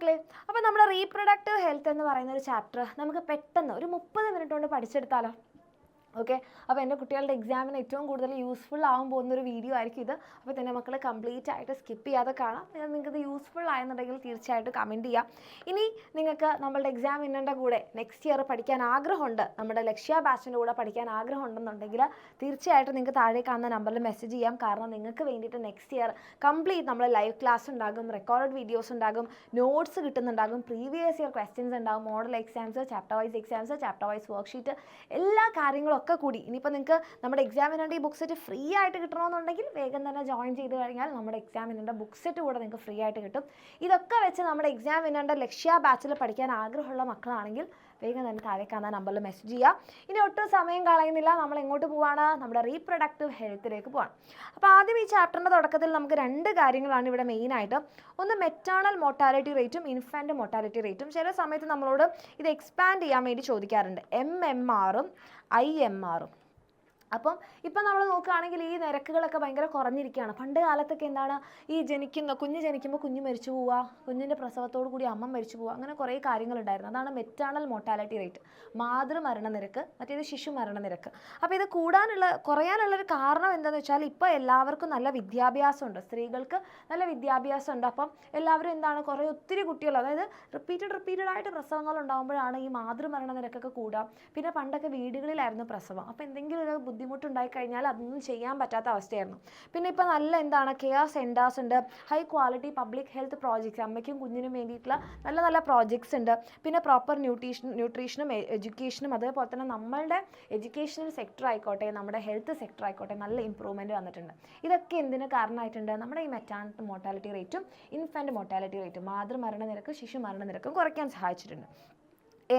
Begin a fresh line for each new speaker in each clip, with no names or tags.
മക്കളെ, അപ്പോൾ നമ്മുടെ റീപ്രൊഡക്റ്റീവ് ഹെൽത്ത് എന്ന് പറയുന്ന ഒരു ചാപ്റ്റർ നമുക്ക് പെട്ടെന്ന് ഒരു 30 മിനിറ്റ് കൊണ്ട് പഠിച്ചെടുത്താലോ? ഓക്കെ, അപ്പോൾ എൻ്റെ കുട്ടികളുടെ എക്സാമിന് ഏറ്റവും കൂടുതൽ യൂസ്ഫുൾ ആവാൻ പോകുന്നൊരു വീഡിയോ ആയിരിക്കും ഇത്. അപ്പോൾ തന്നെ മക്കൾ കംപ്ലീറ്റ് ആയിട്ട് സ്കിപ്പ് ചെയ്യാതെ കാണാം. നിങ്ങൾക്കിത് യൂസ്ഫുൾ ആയെന്നുണ്ടെങ്കിൽ തീർച്ചയായിട്ടും കമൻറ്റ് ചെയ്യാം. ഇനി നിങ്ങൾക്ക് നമ്മളുടെ എക്സാമിൻ്റെ കൂടെ നെക്സ്റ്റ് ഇയർ പഠിക്കാൻ ആഗ്രഹമുണ്ട്, നമ്മുടെ ലക്ഷ്യ ബാച്ചിൻ്റെ കൂടെ പഠിക്കാൻ ആഗ്രഹമുണ്ടെന്നുണ്ടെങ്കിൽ തീർച്ചയായിട്ടും നിങ്ങൾക്ക് താഴെ കാണുന്ന നമ്പറിൽ മെസ്സേജ് ചെയ്യാം. കാരണം നിങ്ങൾക്ക് വേണ്ടിയിട്ട് നെക്സ്റ്റ് ഇയർ കംപ്ലീറ്റ് നമ്മൾ ലൈവ് ക്ലാസ് ഉണ്ടാകും, റെക്കോർഡ് വീഡിയോസ് ഉണ്ടാകും, നോട്ട്സ് കിട്ടുന്നുണ്ടാകും, പ്രീവിയസ് ഇയർ ക്വസ്റ്റ്യൻസ് ഉണ്ടാകും, model exams, chapter wise exams, chapter wise worksheet, എല്ലാ കാര്യങ്ങളും ഒക്കെ കൂടി. ഇനിയിപ്പോൾ നിങ്ങൾക്ക് നമ്മുടെ എക്സാമിനുള്ള ഈ ബുക്ക് സെറ്റ് ഫ്രീ ആയിട്ട് കിട്ടണമെന്നുണ്ടെങ്കിൽ വേഗം തന്നെ ജോയിൻ ചെയ്ത് കഴിഞ്ഞാൽ നമ്മുടെ എക്സാമിനുള്ള ബുക്ക് സെറ്റ് കൂടെ നിങ്ങൾക്ക് ഫ്രീ ആയിട്ട് കിട്ടും. ഇതൊക്കെ വെച്ച് നമ്മുടെ എക്സാമിനുള്ള ലക്ഷ്യ ബാച്ചിൽ പഠിക്കാൻ ആഗ്രഹമുള്ള മക്കളാണെങ്കിൽ വേഗം തന്നെ താഴെ കാണുന്ന നമ്പറിൽ മെസ്സേജ് ചെയ്യുക. ഇനി ഒട്ടും സമയം കളയുന്നില്ല, നമ്മൾ എങ്ങോട്ട് പോവാണ്? നമ്മുടെ റീപ്രൊഡക്റ്റീവ് ഹെൽത്തിലേക്ക് പോവാണ്. അപ്പോൾ ആദ്യം ഈ ചാപ്റ്ററിൻ്റെ തുടക്കത്തിൽ നമുക്ക് 2 കാര്യങ്ങളാണ് ഇവിടെ മെയിനായിട്ട്. ഒന്ന് മെറ്റേണൽ മോർട്ടാലിറ്റി റേറ്റും ഇൻഫൻറ്റ് മോർട്ടാലിറ്റി റേറ്റും. ചില സമയത്ത് നമ്മളോട് ഇത് എക്സ്പാൻഡ് ചെയ്യാൻ വേണ്ടി ചോദിക്കാറുണ്ട്, MMRും IMRും. അപ്പം ഇപ്പം നമ്മൾ നോക്കുകയാണെങ്കിൽ ഈ നിരക്കുകളൊക്കെ ഭയങ്കര കുറഞ്ഞിരിക്കുകയാണ്. പണ്ട് കാലത്തൊക്കെ എന്താണ്, ഈ കുഞ്ഞ് ജനിക്കുമ്പോൾ കുഞ്ഞ് മരിച്ചു പോവുക, കുഞ്ഞിൻ്റെ പ്രസവത്തോടു കൂടി അമ്മ മരിച്ചു പോവുക, അങ്ങനെ കുറേ കാര്യങ്ങളുണ്ടായിരുന്നു. അതാണ് മെറ്റേണൽ മോർട്ടാലിറ്റി റേറ്റ്, മാതൃമരണ നിരക്ക്, മറ്റേത് ശിശു മരണ നിരക്ക്. അപ്പോൾ ഇത് കുറയാനുള്ളൊരു കാരണം എന്താണെന്ന് വെച്ചാൽ ഇപ്പോൾ എല്ലാവർക്കും നല്ല വിദ്യാഭ്യാസമുണ്ട്, സ്ത്രീകൾക്ക് നല്ല വിദ്യാഭ്യാസമുണ്ട്. അപ്പം എല്ലാവരും എന്താണ്, ഒത്തിരി കുട്ടികൾ, അതായത് റിപ്പീറ്റഡ് ആയിട്ട് പ്രസവങ്ങൾ ഉണ്ടാകുമ്പോഴാണ് ഈ മാതൃമരണ നിരക്കൊക്കെ കൂടുക. പിന്നെ പണ്ടൊക്കെ വീടുകളിലായിരുന്നു പ്രസവം, അപ്പോൾ എന്തെങ്കിലും ഒരു ബുദ്ധിമുട്ടുണ്ടായി കഴിഞ്ഞാൽ അതൊന്നും ചെയ്യാൻ പറ്റാത്ത അവസ്ഥയായിരുന്നു. പിന്നെ ഇപ്പോൾ നല്ല കെയർ സെൻറ്റേഴ്സ് ഉണ്ട്, high quality public health projects, അമ്മയ്ക്കും കുഞ്ഞിനും വേണ്ടിയിട്ടുള്ള നല്ല നല്ല പ്രോജക്ട്സ് ഉണ്ട്. പിന്നെ പ്രോപ്പർ ന്യൂട്രീഷനും എഡ്യൂക്കേഷനും, അതേപോലെ തന്നെ നമ്മളുടെ എഡ്യൂക്കേഷണൽ സെക്ടർ ആയിക്കോട്ടെ, നമ്മുടെ ഹെൽത്ത് സെക്ടർ ആയിക്കോട്ടെ, നല്ല ഇമ്പ്രൂവ്മെൻറ്റ് വന്നിട്ടുണ്ട്. ഇതൊക്കെ എന്തിന് കാരണമായിട്ടുണ്ട്? നമ്മുടെ ഈ മെറ്റേണൽ മോർട്ടാലിറ്റി റേറ്റും ഇൻഫൻറ്റ് മോർട്ടാലിറ്റി റേറ്റും, മാതൃമരണ നിരക്കും ശിശു മരണ നിരക്കും കുറയ്ക്കാൻ സഹായിച്ചിട്ടുണ്ട്.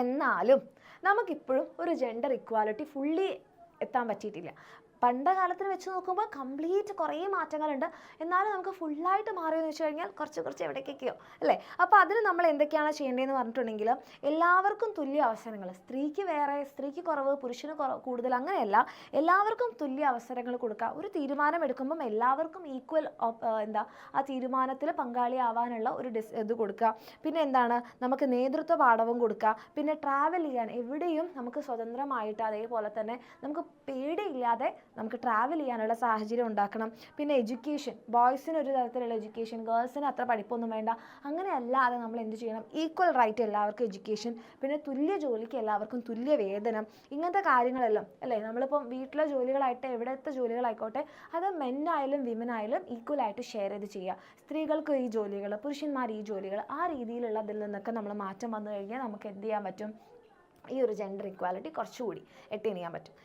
എന്നാലും നമുക്കിപ്പോഴും ഒരു ജെൻഡർ ഇക്വാലിറ്റി ഫുള്ളി എത്താൻ പറ്റിയിട്ടില്ല. പണ്ട കാലത്തിന് വെച്ച് നോക്കുമ്പോൾ കംപ്ലീറ്റ് കുറേ മാറ്റങ്ങളുണ്ട്. എന്നാലും നമുക്ക് ഫുള്ളായിട്ട് മാറിയെന്ന് വെച്ച് കഴിഞ്ഞാൽ കുറച്ച് എവിടേക്കൊക്കെയോ അല്ലേ. അപ്പോൾ അതിന് നമ്മൾ എന്തൊക്കെയാണ് ചെയ്യേണ്ടതെന്ന് പറഞ്ഞിട്ടുണ്ടെങ്കിൽ, എല്ലാവർക്കും തുല്യ അവസരങ്ങൾ, സ്ത്രീക്ക് വേറെ, സ്ത്രീക്ക് കുറവ്, പുരുഷന് കൂടുതൽ, അങ്ങനെയല്ല, എല്ലാവർക്കും തുല്യ അവസരങ്ങൾ കൊടുക്കുക. ഒരു തീരുമാനം എടുക്കുമ്പം എല്ലാവർക്കും ഈക്വൽ ആ തീരുമാനത്തിൽ പങ്കാളിയാവാനുള്ള ഒരു ഇത് കൊടുക്കുക. പിന്നെ നമുക്ക് നേതൃത്വ പാഠവും കൊടുക്കുക. പിന്നെ ട്രാവൽ ചെയ്യാൻ എവിടെയും നമുക്ക് സ്വതന്ത്രമായിട്ട്, അതേപോലെ തന്നെ നമുക്ക് പേടിയില്ലാതെ നമുക്ക് ട്രാവൽ ചെയ്യാനുള്ള സാഹചര്യം ഉണ്ടാക്കണം. പിന്നെ എഡ്യൂക്കേഷൻ, ബോയ്സിന് ഒരു തരത്തിലുള്ള എഡ്യൂക്കേഷൻ, ഗേൾസിന് അത്ര പഠിപ്പൊന്നും വേണ്ട, അങ്ങനെയല്ലാതെ നമ്മൾ എന്ത് ചെയ്യണം? ഈക്വൽ റൈറ്റ് എല്ലാവർക്കും എഡ്യൂക്കേഷൻ, പിന്നെ തുല്യ ജോലിക്ക് എല്ലാവർക്കും തുല്യ വേതനം, ഇങ്ങനത്തെ കാര്യങ്ങളെല്ലാം അല്ലേ. നമ്മളിപ്പം വീട്ടിലെ ജോലികളായിട്ട് എവിടത്തെ ജോലികളായിക്കോട്ടെ, അത് മെന്നായാലും വിമനായാലും ഈക്വലായിട്ട് ഷെയർ ചെയ്ത് ചെയ്യുക. സ്ത്രീകൾക്ക് ഈ ജോലികൾ, പുരുഷന്മാർ ഈ ജോലികൾ, ആ രീതിയിലുള്ള ഇതിൽ നിന്നൊക്കെ നമ്മൾ മാറ്റം വന്നു കഴിഞ്ഞാൽ നമുക്ക് എന്ത് ചെയ്യാൻ പറ്റും? ഈ ഒരു ജെൻഡർ ഇക്വാലിറ്റി കുറച്ചുകൂടി അറ്റൈൻ ചെയ്യാൻ പറ്റും.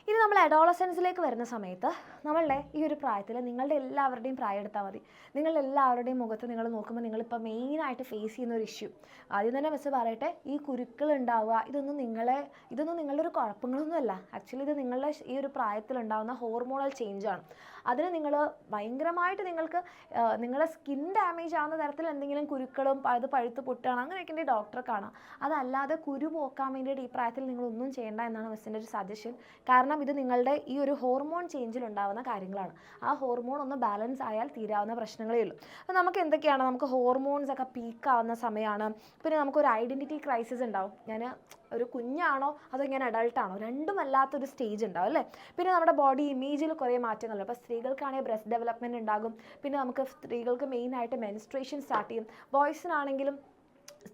ഇനി നമ്മൾ അഡോളസൻസിലേക്ക് വരുന്ന സമയത്ത്, നമ്മളുടെ ഈ ഒരു പ്രായത്തിൽ നിങ്ങളുടെ എല്ലാവരുടെയും പ്രായം എടുത്താൽ മതി, നിങ്ങളുടെ എല്ലാവരുടെയും മുഖത്ത് നിങ്ങൾ നോക്കുമ്പോൾ നിങ്ങളിപ്പോൾ മെയിനായിട്ട് ഫേസ് ചെയ്യുന്ന ഒരു ഇഷ്യൂ, ആദ്യം തന്നെ മിസ്സ് പറയട്ടെ, ഈ കുരുക്കൾ ഉണ്ടാവുക, ഇതൊന്നും നിങ്ങളുടെ ഒരു കുഴപ്പങ്ങളൊന്നുമല്ല. ആക്ച്വലി ഇത് നിങ്ങളുടെ ഈ ഒരു പ്രായത്തിലുണ്ടാകുന്ന ഹോർമോണൽ ചേഞ്ചാണ്. അതിന് നിങ്ങൾ ഭയങ്കരമായിട്ട് നിങ്ങളുടെ സ്കിൻ ഡാമേജ് ആവുന്ന തരത്തിൽ എന്തെങ്കിലും കുരുക്കളും അത് പഴുത്ത് പൊട്ടുകയാണ് അങ്ങനെയൊക്കെ ഉണ്ടെങ്കിൽ ഡോക്ടറെ കാണാം. അതല്ലാതെ കുരു പോക്കാൻ വേണ്ടിയിട്ട് ഈ പ്രായത്തിൽ നിങ്ങളൊന്നും ചെയ്യേണ്ട എന്നാണ് മിസ്സിൻ്റെ ഒരു സജഷൻ. കാരണം ഇത് നിങ്ങളുടെ ഈ ഒരു ഹോർമോൺ ചേഞ്ചിൽ ഉണ്ടാകുന്ന കാര്യങ്ങളാണ്. ആ ഹോർമോൺ ഒന്ന് ബാലൻസ് ആയാൽ തീരാവുന്ന പ്രശ്നങ്ങളേ ഉള്ളൂ. അപ്പോൾ നമുക്ക് എന്തൊക്കെയാണ്, നമുക്ക് ഹോർമോൺസ് ഒക്കെ പീക്കാവുന്ന സമയമാണ്. പിന്നെ നമുക്കൊരു ഐഡൻറ്റിറ്റി ക്രൈസിസ് ഉണ്ടാവും, ഞാൻ ഒരു കുഞ്ഞാണോ അതോ ഞാൻ അഡൾട്ടാണോ, രണ്ടുമല്ലാത്തൊരു സ്റ്റേജ് ഉണ്ടാവും അല്ലേ. പിന്നെ നമ്മുടെ ബോഡി ഇമേജിൽ കുറേ മാറ്റങ്ങളുണ്ട്. അപ്പോൾ സ്ത്രീകൾക്കാണെങ്കിൽ ബ്രസ്റ്റ് ഡെവലപ്മെൻറ്റ് ഉണ്ടാകും. പിന്നെ നമുക്ക് സ്ത്രീകൾക്ക് മെയിനായിട്ട് മെൻസ്ട്രേഷൻ സ്റ്റാർട്ട് ചെയ്യും. ബോയ്സിനാണെങ്കിലും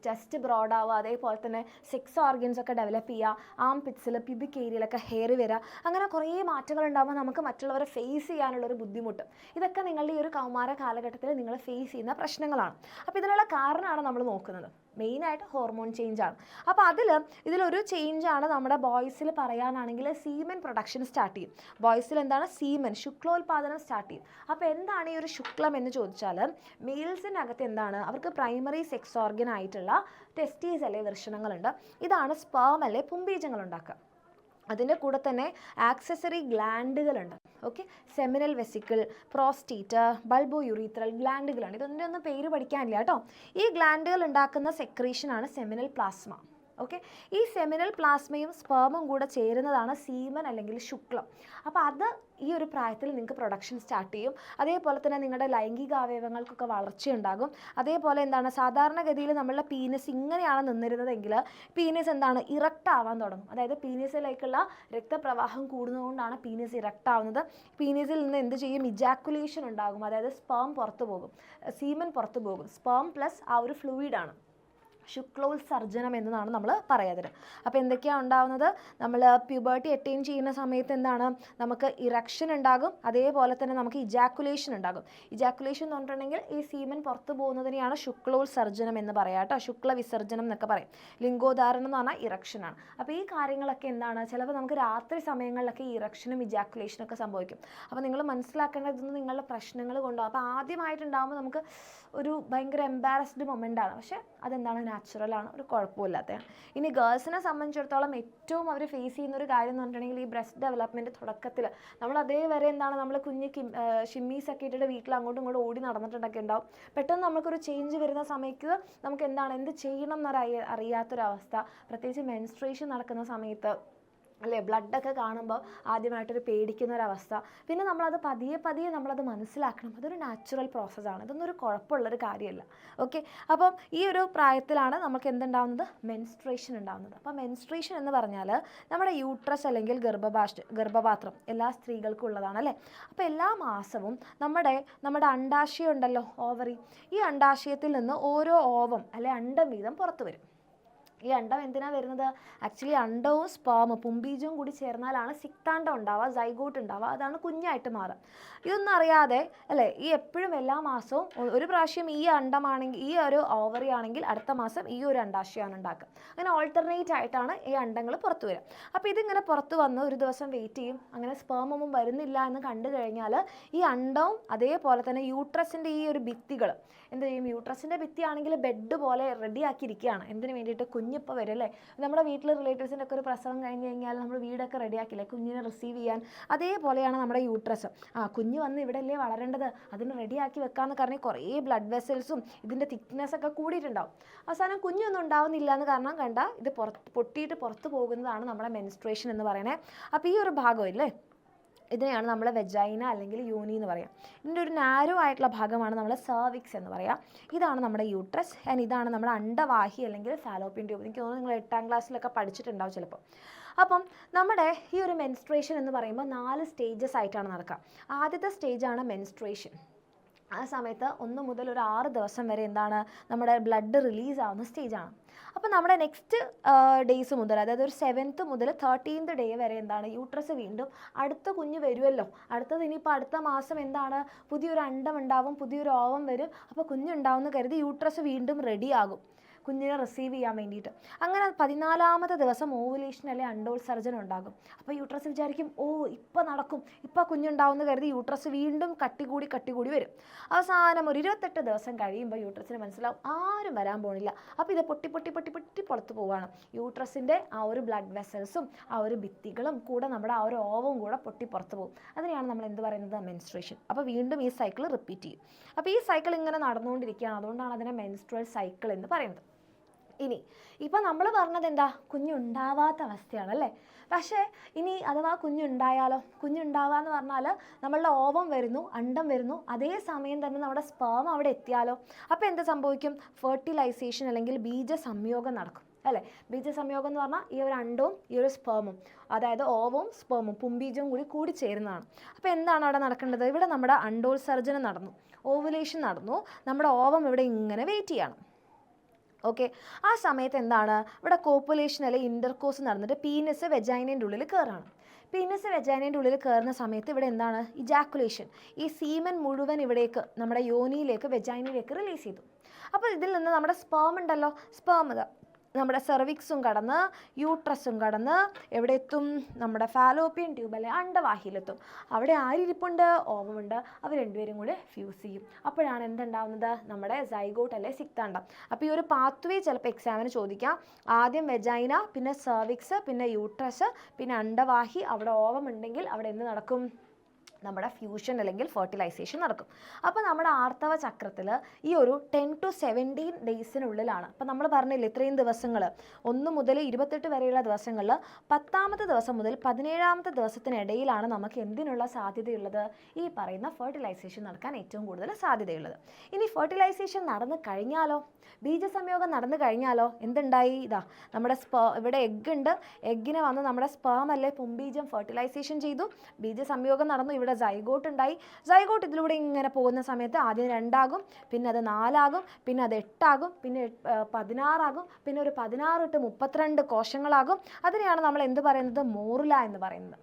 ചെസ്റ്റ് ബ്രോഡ് ആവുക, അതേപോലെ തന്നെ സെക്സ് ഓർഗൻസ് ഒക്കെ ഡെവലപ്പ് ചെയ്യുക, ആം പിറ്റ്സിൽ പ്യൂബിക് ഏരിയയിലൊക്കെ ഹെയർ വരിക, അങ്ങനെ കുറേ മാറ്റങ്ങൾ ഉണ്ടാകുമ്പോൾ നമുക്ക് മറ്റുള്ളവരെ ഫേസ് ചെയ്യാനുള്ളൊരു ബുദ്ധിമുട്ട്, ഇതൊക്കെ നിങ്ങളുടെ ഈ ഒരു കൗമാര കാലഘട്ടത്തിൽ നിങ്ങൾ ഫേസ് ചെയ്യുന്ന പ്രശ്നങ്ങളാണ്. അപ്പോൾ ഇതിനുള്ള കാരണമാണ് നമ്മൾ നോക്കുന്നത്. മെയിനായിട്ട് ഹോർമോൺ ചേഞ്ചാണ്. അപ്പോൾ ഇതിലൊരു ചേഞ്ചാണ് നമ്മുടെ ബോയ്സിൽ പറയാനാണെങ്കിൽ സീമൻ പ്രൊഡക്ഷൻ സ്റ്റാർട്ട് ചെയ്യും. ബോയ്സിൽ സീമൻ, ശുക്ലോത്പാദനം സ്റ്റാർട്ട് ചെയ്യും. അപ്പോൾ എന്താണ് ഈ ഒരു ശുക്ലം എന്ന് ചോദിച്ചാൽ, മെയിൽസിനകത്ത് അവർക്ക് പ്രൈമറി സെക്സ് ഓർഗൻ ആയിട്ടുള്ള ടെസ്റ്റീസ് അല്ലെ വൃഷണങ്ങളുണ്ട്. ഇതാണ് സ്പേം അല്ലെ പുംബീജങ്ങൾ ഉണ്ടാക്കുക. അതിൻ്റെ കൂടെ തന്നെ ആക്സസറി ഗ്ലാൻഡുകളുണ്ട്. Okay, seminal vesicle, prostate, bulbourethral ഗ്ലാൻഡുകളാണ്. ഇതൊന്നും പേര് പഠിക്കാനില്ല കേട്ടോ. ഈ ഗ്ലാൻഡുകൾ ഉണ്ടാക്കുന്ന സെക്രീഷനാണ് സെമിനൽ പ്ലാസ്മ. ഓക്കെ, ഈ സെമിനൽ പ്ലാസ്മയും സ്പേമും കൂടെ ചേരുന്നതാണ് സീമൻ അല്ലെങ്കിൽ ശുക്ലം. അപ്പോൾ അത് ഈ ഒരു പ്രായത്തിൽ നിങ്ങൾക്ക് പ്രൊഡക്ഷൻ സ്റ്റാർട്ട് ചെയ്യും. അതേപോലെ തന്നെ നിങ്ങളുടെ ലൈംഗിക അവയവങ്ങൾക്കൊക്കെ വളർച്ചയുണ്ടാകും. അതേപോലെ എന്താണ്, സാധാരണഗതിയിൽ നമ്മളുടെ പീനസ് ഇങ്ങനെയാണ് നിന്നിരുന്നതെങ്കിൽ പീനസ് എന്താണ്, ഇറക്റ്റ് ആവാൻ തുടങ്ങും. അതായത് പീനസിലേക്കുള്ള രക്തപ്രവാഹം കൂടുന്നതുകൊണ്ടാണ് പീനസ് ഇറക്റ്റ് ആവുന്നത്. പീനസിൽ നിന്ന് എന്ത് ചെയ്യും, ഇജാക്കുലേഷൻ ഉണ്ടാകും. അതായത് സ്പേം പുറത്തു പോകും, സീമൻ പുറത്തു പോകും. സ്പേം പ്ലസ് ആ ഒരു ഫ്ലൂയിഡാണ് ശുക്ലോത്സർജനം എന്നാണ് നമ്മൾ പറയാതിന്. അപ്പോൾ എന്തൊക്കെയാണ് ഉണ്ടാകുന്നത്, നമ്മൾ പ്യൂബർട്ടി അറ്റൈൻ ചെയ്യുന്ന സമയത്ത് എന്താണ്, നമുക്ക് ഇറക്ഷൻ ഉണ്ടാകും. അതേപോലെ തന്നെ നമുക്ക് ഇജാക്കുലേഷൻ ഉണ്ടാകും. ഇജാക്കുലേഷൻ എന്ന് പറഞ്ഞിട്ടുണ്ടെങ്കിൽ ഈ സീമൻ പുറത്തു പോകുന്നതിനെയാണ് ശുക്ലോത്സർജനം എന്ന് പറയാം കേട്ടോ. ശുക്ല വിസർജനം എന്നൊക്കെ പറയും. ലിംഗോധാരണം എന്ന് പറഞ്ഞാൽ ഇറക്ഷനാണ്. അപ്പോൾ ഈ കാര്യങ്ങളൊക്കെ എന്താണ്, ചിലപ്പോൾ നമുക്ക് രാത്രി സമയങ്ങളിലൊക്കെ ഈ ഇറക്ഷനും ഇജാക്കുലേഷനും ഒക്കെ സംഭവിക്കും. അപ്പോൾ നിങ്ങൾ മനസ്സിലാക്കേണ്ടത് ഇതൊന്നും നിങ്ങളുടെ പ്രശ്നങ്ങൾ കൊണ്ടുപോകും. അപ്പോൾ ആദ്യമായിട്ടുണ്ടാകുമ്പോൾ നമുക്ക് ഒരു ഭയങ്കര എംബാരസ്ഡ് മൊമെൻ്റാണ്. പക്ഷേ അതെന്താണ്, നാച്ചുറലാണ്, ഒരു കുഴപ്പമില്ലാത്തതാണ്. ഇനി ഗേൾസിനെ സംബന്ധിച്ചിടത്തോളം ഏറ്റവും അവർ ഫേസ് ചെയ്യുന്ന ഒരു കാര്യം എന്ന് പറഞ്ഞിട്ടുണ്ടെങ്കിൽ ഈ ബ്രസ്റ്റ് ഡെവലപ്മെൻറ്റ് തുടക്കത്തിൽ നമ്മൾ അതേവരെ എന്താണ്, നമ്മൾ കുഞ്ഞ് ഷിമ്മീസൊക്കെ ഇട്ടിട്ട് വീട്ടിൽ അങ്ങോട്ടും ഇങ്ങോട്ടും ഓടി നടന്നിട്ടുണ്ടൊക്കെ ഉണ്ടാവും. പെട്ടെന്ന് നമുക്കൊരു ചേഞ്ച് വരുന്ന സമയത്ത് നമുക്ക് എന്താണ്, എന്ത് ചെയ്യണം എന്നറിയാത്തൊരവസ്ഥ, പ്രത്യേകിച്ച് മെൻസ്ട്രേഷൻ നടക്കുന്ന സമയത്ത് അല്ലേ, ബ്ലഡൊക്കെ കാണുമ്പോൾ ആദ്യമായിട്ടൊരു പേടിക്കുന്നൊരവസ്ഥ. പിന്നെ നമ്മളത് പതിയെ നമ്മളത് മനസ്സിലാക്കണം. അതൊരു നാച്ചുറൽ പ്രോസസ്സാണ്, ഇതൊന്നും ഒരു കുഴപ്പമുള്ളൊരു കാര്യമല്ല. ഓക്കെ, അപ്പം ഈ ഒരു പ്രായത്തിലാണ് നമുക്ക് എന്തുണ്ടാവുന്നത്, മെൻസ്ട്രേഷൻ ഉണ്ടാവുന്നത്. അപ്പോൾ മെൻസ്ട്രേഷൻ എന്ന് പറഞ്ഞാൽ നമ്മുടെ യൂട്രസ് അല്ലെങ്കിൽ ഗർഭപാത്രം എല്ലാ സ്ത്രീകൾക്കും ഉള്ളതാണ് അല്ലേ. അപ്പോൾ എല്ലാ മാസവും നമ്മുടെ അണ്ടാശയം ഉണ്ടല്ലോ, ഓവറി, ഈ അണ്ടാശയത്തിൽ നിന്ന് ഓരോ ഓവം അല്ലെ അണ്ടം വീതം പുറത്തു വരും. ഈ അണ്ടം എന്തിനാണ് വരുന്നത്, ആക്ച്വലി അണ്ടവും സ്പേമും പുംബീജവും കൂടി ചേർന്നാലാണ് സിക്താണ്ഡം ഉണ്ടാവുക, സൈഗോട്ട് ഉണ്ടാവുക, അതാണ് കുഞ്ഞായിട്ട് മാറുക. ഇതൊന്നും അറിയാതെ അല്ലേ, ഈ എപ്പോഴും എല്ലാ മാസവും ഒരു പ്രാവശ്യം ഈ അണ്ടമാണെങ്കിൽ, ഈ ഒരു ഓവറി ആണെങ്കിൽ അടുത്ത മാസം ഈ ഒരു അണ്ടാശയമാണ് ഉണ്ടാക്കുക. അങ്ങനെ ഓൾട്ടർനേറ്റ് ആയിട്ടാണ് ഈ അണ്ടങ്ങൾ പുറത്തു വരിക. അപ്പോൾ ഇതിങ്ങനെ പുറത്ത് വന്ന് ഒരു ദിവസം വെയിറ്റ് ചെയ്യും. അങ്ങനെ സ്പേമൊന്നും വരുന്നില്ല എന്ന് കണ്ടു കഴിഞ്ഞാൽ ഈ അണ്ടവും അതേപോലെ തന്നെ യൂട്രസിൻ്റെ ഈ ഒരു ഭിത്തികൾ എന്ത് ചെയ്യും, യൂട്രസിൻ്റെ ഭിത്തി ആണെങ്കിൽ ബെഡ് പോലെ റെഡിയാക്കിയിരിക്കുകയാണ്. എന്തിനു വേണ്ടിയിട്ട്, കുഞ്ഞിപ്പോൾ വരും അല്ലേ. നമ്മുടെ വീട്ടിൽ റിലേറ്റീവ്സിൻ്റെ ഒക്കെ ഒരു പ്രസവം കഴിഞ്ഞ് കഴിഞ്ഞാൽ നമ്മൾ വീടൊക്കെ റെഡിയാക്കില്ലേ കുഞ്ഞിനെ റിസീവ് ചെയ്യാൻ. അതേപോലെയാണ് നമ്മുടെ യൂട്രസ്. കുഞ്ഞ് വന്ന് ഇവിടെ അല്ലേ വളരേണ്ടത്, അതിന് റെഡിയാക്കി വെക്കാമെന്ന് പറഞ്ഞാൽ കുറേ ബ്ലഡ് വെസൽസും ഇതിൻ്റെ തിക്നെസ്സൊക്കെ കൂടിയിട്ടുണ്ടാവും. അവസാനം കുഞ്ഞൊന്നും ഉണ്ടാവുന്നില്ല എന്ന് കാരണം കണ്ട ഇത് പൊട്ടിയിട്ട് പുറത്ത് പോകുന്നതാണ് നമ്മുടെ മെൻസ്ട്രേഷൻ എന്ന് പറയുന്നത്. അപ്പോൾ ഈ ഒരു ഭാഗമില്ലേ, ഇതിനെയാണ് നമ്മൾ വെജൈന അല്ലെങ്കിൽ യോനി എന്ന് പറയാം. ഇതിൻ്റെ ഒരു നാരോ ആയിട്ടുള്ള ഭാഗമാണ് നമ്മൾ സെർവിക്സ് എന്ന് പറയാം. ഇതാണ് നമ്മുടെ യൂട്രസ് ആൻഡ് ഇതാണ് നമ്മുടെ അണ്ടവാഹി അല്ലെങ്കിൽ ഫാലോപ്പിയൻ ട്യൂബ്. എനിക്ക് തോന്നുന്നു നിങ്ങൾ 8ാം ക്ലാസ്സിലൊക്കെ പഠിച്ചിട്ടുണ്ടാവും ചിലപ്പോൾ. അപ്പം നമ്മുടെ ഈ ഒരു മെൻസ്ട്രേഷൻ എന്ന് പറയുമ്പോൾ 4 സ്റ്റേജസ് ആയിട്ടാണ് നടക്കുക. ആദ്യത്തെ സ്റ്റേജാണ് മെൻസ്ട്രേഷൻ. ആ സമയത്ത് 1 മുതൽ ഒരു 6 ദിവസം വരെ എന്താണ്, നമ്മുടെ ബ്ലഡ് റിലീസ് ആവുന്ന സ്റ്റേജാണ്. അപ്പോൾ നമ്മുടെ നെക്സ്റ്റ് ഡേയ്സ് മുതൽ, അതായത് ഒരു 7th മുതൽ 13th ഡേ വരെ എന്താണ്, യൂട്രസ് വീണ്ടും അടുത്ത കുഞ്ഞ് വരുമല്ലോ. അടുത്തത് ഇനിയിപ്പോൾ അടുത്ത മാസം എന്താണ്, പുതിയൊരു അണ്ടം ഉണ്ടാവും, പുതിയൊരു ഓവം വരും. അപ്പോൾ കുഞ്ഞുണ്ടാവുമെന്ന് കരുതി യൂട്രസ് വീണ്ടും റെഡി ആകും കുഞ്ഞിനെ റിസീവ് ചെയ്യാൻ വേണ്ടിയിട്ട്. അങ്ങനെ 14ാമത്തെ ദിവസം ഓവുലേഷൻ അല്ലെങ്കിൽ അണ്ടോത്സർജനം ഉണ്ടാകും. അപ്പോൾ യൂട്രസ് വിചാരിക്കും, ഇപ്പോൾ നടക്കും, ഇപ്പോൾ കുഞ്ഞുണ്ടാവുമെന്ന് കരുതി യൂട്രസ് വീണ്ടും കട്ടികൂടി വരും. അവസാനം ഒരു 28 ദിവസം കഴിയുമ്പോൾ യൂട്രസിന് മനസ്സിലാവും ആരും വരാൻ പോകുന്നില്ല. അപ്പോൾ ഇത് പൊട്ടി പുറത്ത് പോവുകയാണ്. യൂട്രസിൻ്റെ ആ ഒരു ബ്ലഡ് വെസൽസും ആ ഒരു ഭിത്തികളും കൂടെ നമ്മുടെ ആ ഒരു ഓവവും കൂടെ പൊട്ടി പുറത്ത് പോകും. അതിനെയാണ് നമ്മൾ എന്ത് പറയുന്നത്, മെൻസ്ട്രേഷൻ. അപ്പോൾ വീണ്ടും ഈ സൈക്കിൾ റിപ്പീറ്റ് ചെയ്യും. അപ്പോൾ ഈ സൈക്കിൾ ഇങ്ങനെ നടന്നുകൊണ്ടിരിക്കുകയാണ്. അതുകൊണ്ടാണ് അതിനെ മെൻസ്ട്രൽ സൈക്കിൾ എന്ന് പറയുന്നത്. ഇപ്പം നമ്മൾ പറഞ്ഞത് എന്താ, കുഞ്ഞുണ്ടാവാത്ത അവസ്ഥയാണല്ലേ. പക്ഷേ ഇനി അഥവാ കുഞ്ഞുണ്ടായാലോ, കുഞ്ഞുണ്ടാവുക എന്ന് പറഞ്ഞാൽ നമ്മളുടെ ഓവം വരുന്നു, അണ്ടം വരുന്നു, അതേ സമയം തന്നെ നമ്മുടെ സ്പേം അവിടെ എത്തിയാലോ. അപ്പോൾ എന്ത് സംഭവിക്കും, ഫെർട്ടിലൈസേഷൻ അല്ലെങ്കിൽ ബീജസംയോഗം നടക്കും അല്ലേ. ബീജസംയോഗം എന്ന് പറഞ്ഞാൽ ഈ ഒരു അണ്ടവും ഈ ഒരു സ്പേമും, അതായത് ഓവവും സ്പേമും പുംബീജവും കൂടി ചേരുന്നതാണ്. അപ്പോൾ എന്താണ് അവിടെ നടക്കേണ്ടത്, ഇവിടെ നമ്മുടെ അണ്ടോത്സർജനം നടന്നു, ഓവുലേഷൻ നടന്നു, നമ്മുടെ ഓവം ഇവിടെ ഇങ്ങനെ വെയിറ്റ് ചെയ്യണം. ഓക്കെ, ആ സമയത്ത് എന്താണ്, ഇവിടെ കോപ്പുലേഷൻ അല്ലെങ്കിൽ ഇൻ്റർകോഴ്സ് നടന്നിട്ട് പീനസ് വെജൈനേൻ്റെ ഉള്ളിൽ കയറാണ്. പീനസ് വെജൈനേൻ്റെ ഉള്ളിൽ കയറുന്ന സമയത്ത് ഇവിടെ എന്താണ്, ഇജാക്കുലേഷൻ, ഈ സീമൻ മുഴുവൻ ഇവിടേക്ക് നമ്മുടെ യോനിയിലേക്ക് വെജൈനയിലേക്ക് റിലീസ് ചെയ്തു. അപ്പോൾ ഇതിൽ നിന്ന് നമ്മുടെ സ്പേം ഉണ്ടല്ലോ, സ്പേം നമ്മുടെ സെർവിക്സും കടന്ന് യൂട്രസും കടന്ന് എവിടെ എത്തും, നമ്മുടെ ഫാലോപ്പിയൻ ട്യൂബ് അല്ലെ അണ്ടവാഹിയിലെത്തും. അവിടെ ആരിരിപ്പുണ്ട്, ഓവമുണ്ട്, അവർ രണ്ടുപേരും കൂടെ ഫ്യൂസ് ചെയ്യും. അപ്പോഴാണ് എന്തുണ്ടാവുന്നത്, നമ്മുടെ സൈഗോട്ട് അല്ലെ സിക്താണ്ഡം. അപ്പോൾ ഈ ഒരു പാത്വേ ചിലപ്പോൾ എക്സാമിന് ചോദിക്കാം. ആദ്യം വെജൈന, പിന്നെ സെർവിക്സ്, പിന്നെ യൂട്രസ്, പിന്നെ അണ്ടവാഹി, അവിടെ ഓവം ഉണ്ടെങ്കിൽ അവിടെ എന്ത് നടക്കും, നമ്മുടെ ഫ്യൂഷൻ അല്ലെങ്കിൽ ഫെർട്ടിലൈസേഷൻ നടക്കും. അപ്പോൾ നമ്മുടെ ആർത്തവ ചക്രത്തിൽ ഈ ഒരു 10 to 17 ഡേയ്സിനുള്ളിലാണ്. അപ്പോൾ നമ്മൾ പറഞ്ഞില്ലേ ഇത്രയും ദിവസങ്ങൾ 1 മുതൽ 28 വരെയുള്ള ദിവസങ്ങളിൽ 10ാമത്തെ ദിവസം മുതൽ 17ാമത്തെ ദിവസത്തിനിടയിലാണ് നമുക്ക് എന്തിനുള്ള സാധ്യതയുള്ളത്? ഈ പറയുന്ന ഫെർട്ടിലൈസേഷൻ നടക്കാൻ ഏറ്റവും കൂടുതൽ സാധ്യതയുള്ളത്. ഇനി ഫെർട്ടിലൈസേഷൻ നടന്നു കഴിഞ്ഞാലോ, ബീജസംയോഗം നടന്നു കഴിഞ്ഞാലോ എന്തുണ്ടായി? ഇതാ നമ്മുടെ ഇവിടെ എഗ്ഗ് ഉണ്ട്, എഗ്ഗിനെ വന്ന് നമ്മുടെ സ്പേം അല്ലെ പുംബീജം ഫെർട്ടിലൈസേഷൻ ചെയ്തു, ബീജസംയോഗം നടന്നു, ഇവിടെ സൈഗോട്ട് ഉണ്ടായി. സൈഗോട്ട് ഇതിലൂടെ ഇങ്ങനെ പോകുന്ന സമയത്ത് ആദ്യം 2 ആകും, പിന്നെ അത് 4 ആകും, പിന്നെ അത് 8 ആകും, പിന്നെ 16 ആകും, പിന്നെ ഒരു 16 to 32 കോശങ്ങളാകും. അതിനെയാണ് നമ്മൾ എന്ത് പറയുന്നത്? മോറുല എന്ന് പറയുന്നത്.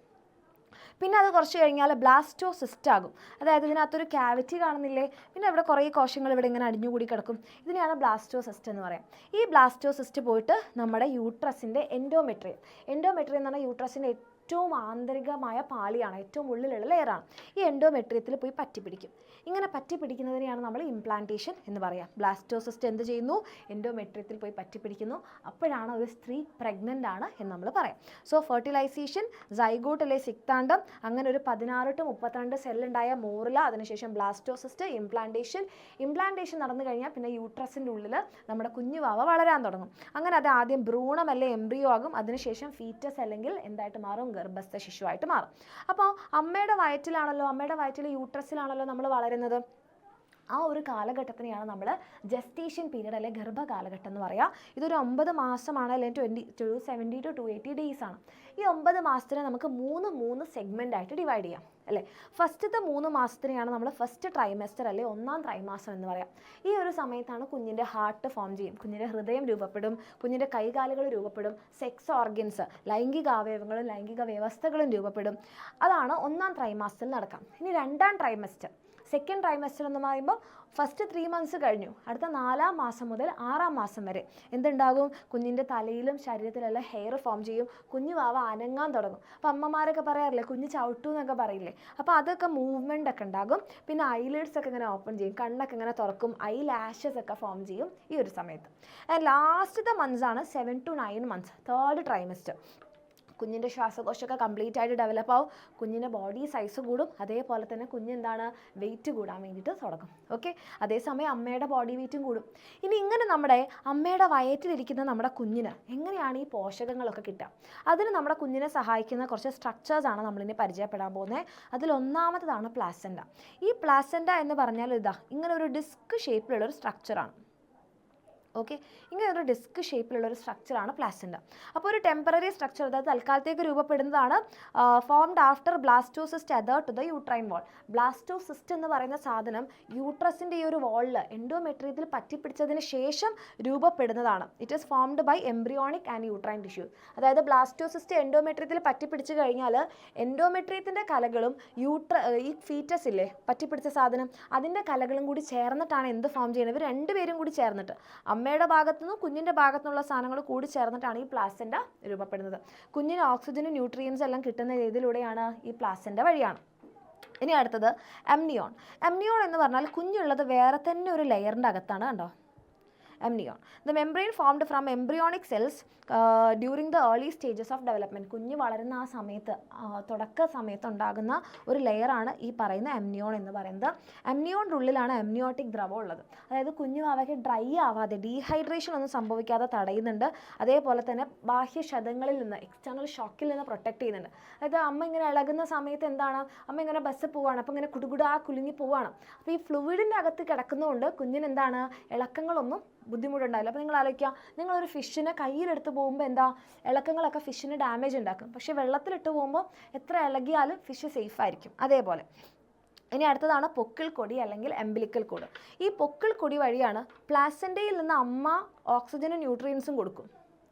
പിന്നെ അത് കുറച്ച് കഴിഞ്ഞാൽ ബ്ലാസ്റ്റോസിസ്റ്റ് ആകും. അതായത് ഇതിനകത്തൊരു ക്യാവിറ്റി കാണുന്നില്ലേ, പിന്നെ ഇവിടെ കുറേ കോശങ്ങൾ ഇവിടെ ഇങ്ങനെ അടിഞ്ഞുകൂടി കിടക്കും. ഇതിനെയാണ് ബ്ലാസ്റ്റോസിസ്റ്റ് എന്ന് പറയാം. ഈ ബ്ലാസ്റ്റോസിസ്റ്റ് പോയിട്ട് നമ്മുടെ യൂട്രസിൻ്റെ എൻഡോമെട്രിയം എന്ന് പറഞ്ഞാൽ യൂട്രസിൻ്റെ ഏറ്റവും ആന്തരികമായ പാളിയാണ്, ഏറ്റവും ഉള്ളിലുള്ള ലെയറാണ്. ഈ എൻഡോമെട്രിയത്തിൽ പോയി പറ്റിപ്പിടിക്കും. ഇങ്ങനെ പറ്റിപ്പിടിക്കുന്നതിനെയാണ് നമ്മൾ ഇംപ്ലാന്റേഷൻ എന്ന് പറയാം. ബ്ലാസ്റ്റോസിസ്റ്റ് എന്ത് ചെയ്യുന്നു? എൻഡോമെട്രിയത്തിൽ പോയി പറ്റിപ്പിടിക്കുന്നു. അപ്പോഴാണ് ഒരു സ്ത്രീ പ്രഗ്നൻ്റ് ആണ് എന്ന് നമ്മൾ പറയാം. സോ ഫെർട്ടിലൈസേഷൻ, സൈഗോട്ടിലെ സിക്താണ്ഡം, അങ്ങനെ ഒരു 16 to 32 സെല്ലുണ്ടായ മോറുല, അതിനുശേഷം ബ്ലാസ്റ്റോസിസ്റ്റ്, ഇംപ്ലാന്റേഷൻ നടന്നു കഴിഞ്ഞാൽ പിന്നെ യൂട്രസിൻ്റെ ഉള്ളിൽ നമ്മുടെ കുഞ്ഞുവാവ വളരാൻ തുടങ്ങും. അങ്ങനെ അത് ആദ്യം ഭ്രൂണം അല്ലെ എംബ്രിയോ ആകും, അതിനുശേഷം ഫീറ്റസ് അല്ലെങ്കിൽ എന്തായിട്ട് മാറും? ഗർഭസ്ഥ ശിശുവായിട്ട് മാറും. അപ്പോൾ അമ്മയുടെ വയറ്റിൽ യൂട്രസിലാണല്ലോ നമ്മൾ വളരുന്നത്. ആ ഒരു കാലഘട്ടത്തിനെയാണ് നമ്മൾ ജസ്റ്റേഷൻ പീരീഡ് അല്ലെങ്കിൽ ഗർഭകാലഘട്ടം എന്ന് പറയുക. ഇതൊരു 9 മാസമാണ്, അല്ലെങ്കിൽ 70 to 280 ഡേയ്സ് ആണ്. ഈ 9 മാസത്തിനെ നമുക്ക് 3 സെഗ്മെൻ്റ് ആയിട്ട് ഡിവൈഡ് ചെയ്യാം അല്ലേ. ഫസ്റ്റത്തെ 3 മാസത്തിനെയാണ് നമ്മൾ ഫസ്റ്റ് ട്രൈമസ്റ്റർ അല്ലെ 1ാം ത്രൈമാസം എന്ന് പറയാം. ഈ ഒരു സമയത്താണ് കുഞ്ഞിൻ്റെ ഹാർട്ട് ഫോം ചെയ്യും, കുഞ്ഞിൻ്റെ ഹൃദയം രൂപപ്പെടും, കുഞ്ഞിൻ്റെ കൈകാലുകൾ രൂപപ്പെടും, സെക്സ് ഓർഗൻസ്, ലൈംഗിക അവയവങ്ങളും ലൈംഗിക വ്യവസ്ഥകളും രൂപപ്പെടും. അതാണ് 1ാം ത്രൈമാസത്തിൽ നടക്കാം. ഇനി 2ാം ട്രൈമസ്റ്റർ, സെക്കൻഡ് ട്രൈമസ്റ്റർ എന്ന് പറയുമ്പോൾ ഫസ്റ്റ് 3 months കഴിഞ്ഞു, അടുത്ത 4ാം മാസം മുതൽ 6ാം മാസം വരെ എന്തുണ്ടാകും? കുഞ്ഞിൻ്റെ തലയിലും ശരീരത്തിലെല്ലാം ഹെയർ ഫോം ചെയ്യും, കുഞ്ഞുവാവ അനങ്ങാൻ തുടങ്ങും. അപ്പോൾ അമ്മമാരൊക്കെ പറയാറില്ലേ കുഞ്ഞ് ചവിട്ടു എന്നൊക്കെ പറയില്ലേ, അപ്പോൾ അതൊക്കെ മൂവ്മെൻ്റ് ഒക്കെ ഉണ്ടാകും. പിന്നെ ഐലിഡ്സ് ഒക്കെ ഇങ്ങനെ ഓപ്പൺ ചെയ്യും, കണ്ണൊക്കെ ഇങ്ങനെ തുറക്കും, ഐ ലാഷസ് ഒക്കെ ഫോം ചെയ്യും ഈ ഒരു സമയത്ത്. ആൻഡ് ലാസ്റ്റത്തെ മന്ത്സ് ആണ് 7 to 9 months, 3rd ട്രൈമസ്റ്റർ. കുഞ്ഞിൻ്റെ ശ്വാസകോശമൊക്കെ കംപ്ലീറ്റ് ആയിട്ട് ഡെവലപ്പ് ആവും, കുഞ്ഞിൻ്റെ ബോഡി സൈസ് കൂടും, അതേപോലെ തന്നെ കുഞ്ഞെന്താണ് വെയിറ്റ് കൂടാൻ വേണ്ടിയിട്ട് തുടങ്ങും. ഓക്കെ, അതേസമയം അമ്മയുടെ ബോഡി വെയിറ്റും കൂടും. ഇനി ഇങ്ങനെ നമ്മുടെ അമ്മയുടെ വയറ്റിലിരിക്കുന്ന നമ്മുടെ കുഞ്ഞിന് എങ്ങനെയാണ് ഈ പോഷകങ്ങളൊക്കെ കിട്ടുക? അതിന് നമ്മുടെ കുഞ്ഞിനെ സഹായിക്കുന്ന കുറച്ച് സ്ട്രക്ചേഴ്സാണ് നമ്മളിനി പരിചയപ്പെടാൻ പോകുന്നത്. അതിലൊന്നാമത്തതാണ് പ്ലാസെൻ്റ. ഈ പ്ലാസെൻ്റ എന്ന് പറഞ്ഞാൽ ഇങ്ങനെ ഒരു ഡിസ്ക് ഷേപ്പിലുള്ളൊരു സ്ട്രക്ചറാണ്. ഓക്കെ, ഇങ്ങനെ ഒരു ഡിസ്ക് ഷേപ്പിലുള്ളൊരു സ്ട്രക്ചറാണ് പ്ലാസെൻ്റ. അപ്പോൾ ഒരു ടെമ്പററി സ്ട്രക്ചർ, അതായത് തൽക്കാലത്തേക്ക് രൂപപ്പെടുന്നതാണ്, formed after blastocyst adhere to the uterine wall. Blastocyst എന്ന് പറയുന്ന സാധനം യൂട്രസിൻ്റെ ഈ ഒരു വാളിൽ എൻഡോമെട്രിയത്തിൽ പറ്റിപ്പിടിച്ചതിന് ശേഷം രൂപപ്പെടുന്നതാണ്. It is formed by embryonic and uterine tissue. അതായത് ബ്ലാസ്റ്റോസിസ്റ്റ് എൻഡോമെട്രിയത്തിൽ പറ്റിപ്പിടിച്ച് കഴിഞ്ഞാൽ എൻഡോമെട്രിയത്തിൻ്റെ കലകളും ഈ ഫീറ്റസ് ഇല്ലേ പറ്റിപ്പിടിച്ച സാധനം, അതിൻ്റെ കലകളും കൂടി ചേർന്നിട്ടാണ് എന്ത് ഫോം ചെയ്യുന്നത്? ഇവർ രണ്ടുപേരും കൂടി ചേർന്നിട്ട്, അമ്മയുടെ ഭാഗത്തുനിന്നും കുഞ്ഞിൻ്റെ ഭാഗത്തുനിന്നുള്ള സാധനങ്ങൾ കൂടി ചേർന്നിട്ടാണ് ഈ പ്ലാസെൻ്റ രൂപപ്പെടുന്നത്. കുഞ്ഞിന് ഓക്സിജനും ന്യൂട്രിയൻസ് എല്ലാം കിട്ടുന്ന രീതിയിലൂടെയാണ് ഈ പ്ലാസെൻ്റ വഴിയാണ്. ഇനി അടുത്തത് എംനിയോൺ. എംനിയോൺ എന്ന് പറഞ്ഞാൽ കുഞ്ഞുള്ളത് വേറെ തന്നെ ഒരു ലെയറിൻ്റെ അകത്താണ്. കണ്ടോ, amnion. The membrane formed from embryonic cells during the early stages of development. കുഞ്ഞ് വളരുന്ന ആ സമയത്ത്, തുടക്ക സമയത്ത് ഉണ്ടാകുന്ന ഒരു ലെയറാണ് ഈ പറയുന്ന എംനിയോൺ എന്ന് പറയുന്നത്. എംനിയോണിൻ്റെ ഉള്ളിലാണ് എംനിയോട്ടിക് ദ്രവം ഉള്ളത്. അതായത് കുഞ്ഞു അവയ്ക്ക് ഡ്രൈ ആവാതെ, ഡീഹൈഡ്രേഷൻ ഒന്നും സംഭവിക്കാതെ തടയുന്നുണ്ട്. അതേപോലെ തന്നെ ബാഹ്യക്ഷതങ്ങളിൽ നിന്ന്, എക്സ്റ്റേണൽ ഷോക്കിൽ നിന്ന് പ്രൊട്ടക്ട് ചെയ്യുന്നുണ്ട്. അതായത് അമ്മ ഇങ്ങനെ ഇളകുന്ന സമയത്ത് എന്താണ്, അമ്മ ഇങ്ങനെ ബസ് പോവുകയാണ്, അപ്പോൾ ഇങ്ങനെ കുടുകുടാ കുലുങ്ങി പോവുകയാണ്. അപ്പോൾ ഈ ഫ്ലൂയിഡിൻ്റെ അകത്ത് കിടക്കുന്നതുകൊണ്ട് കുഞ്ഞിന് എന്താണ്, ഇളക്കങ്ങളൊന്നും ബുദ്ധിമുട്ടുണ്ടാവില്ല. അപ്പോൾ നിങ്ങൾ ആലോചിക്കുക, നിങ്ങളൊരു ഫിഷിനെ കയ്യിലെടുത്ത് പോകുമ്പോൾ എന്താ, ഇളക്കങ്ങളൊക്കെ ഫിഷിന് ഡാമേജ് ഉണ്ടാക്കും. പക്ഷേ വെള്ളത്തിലിട്ട് പോകുമ്പോൾ എത്ര ഇളകിയാലും ഫിഷ് സേഫ് ആയിരിക്കും. അതേപോലെ ഇനി അടുത്തതാണ് പൊക്കിൾ കൊടി അല്ലെങ്കിൽ എംബിലിക്കൽ കോഡ്. ഈ പൊക്കിൾ കൊടി വഴിയാണ് പ്ലാസെൻ്റയിൽ നിന്ന് അമ്മ ഓക്സിജനും ന്യൂട്രിയൻസും കൊടുക്കും.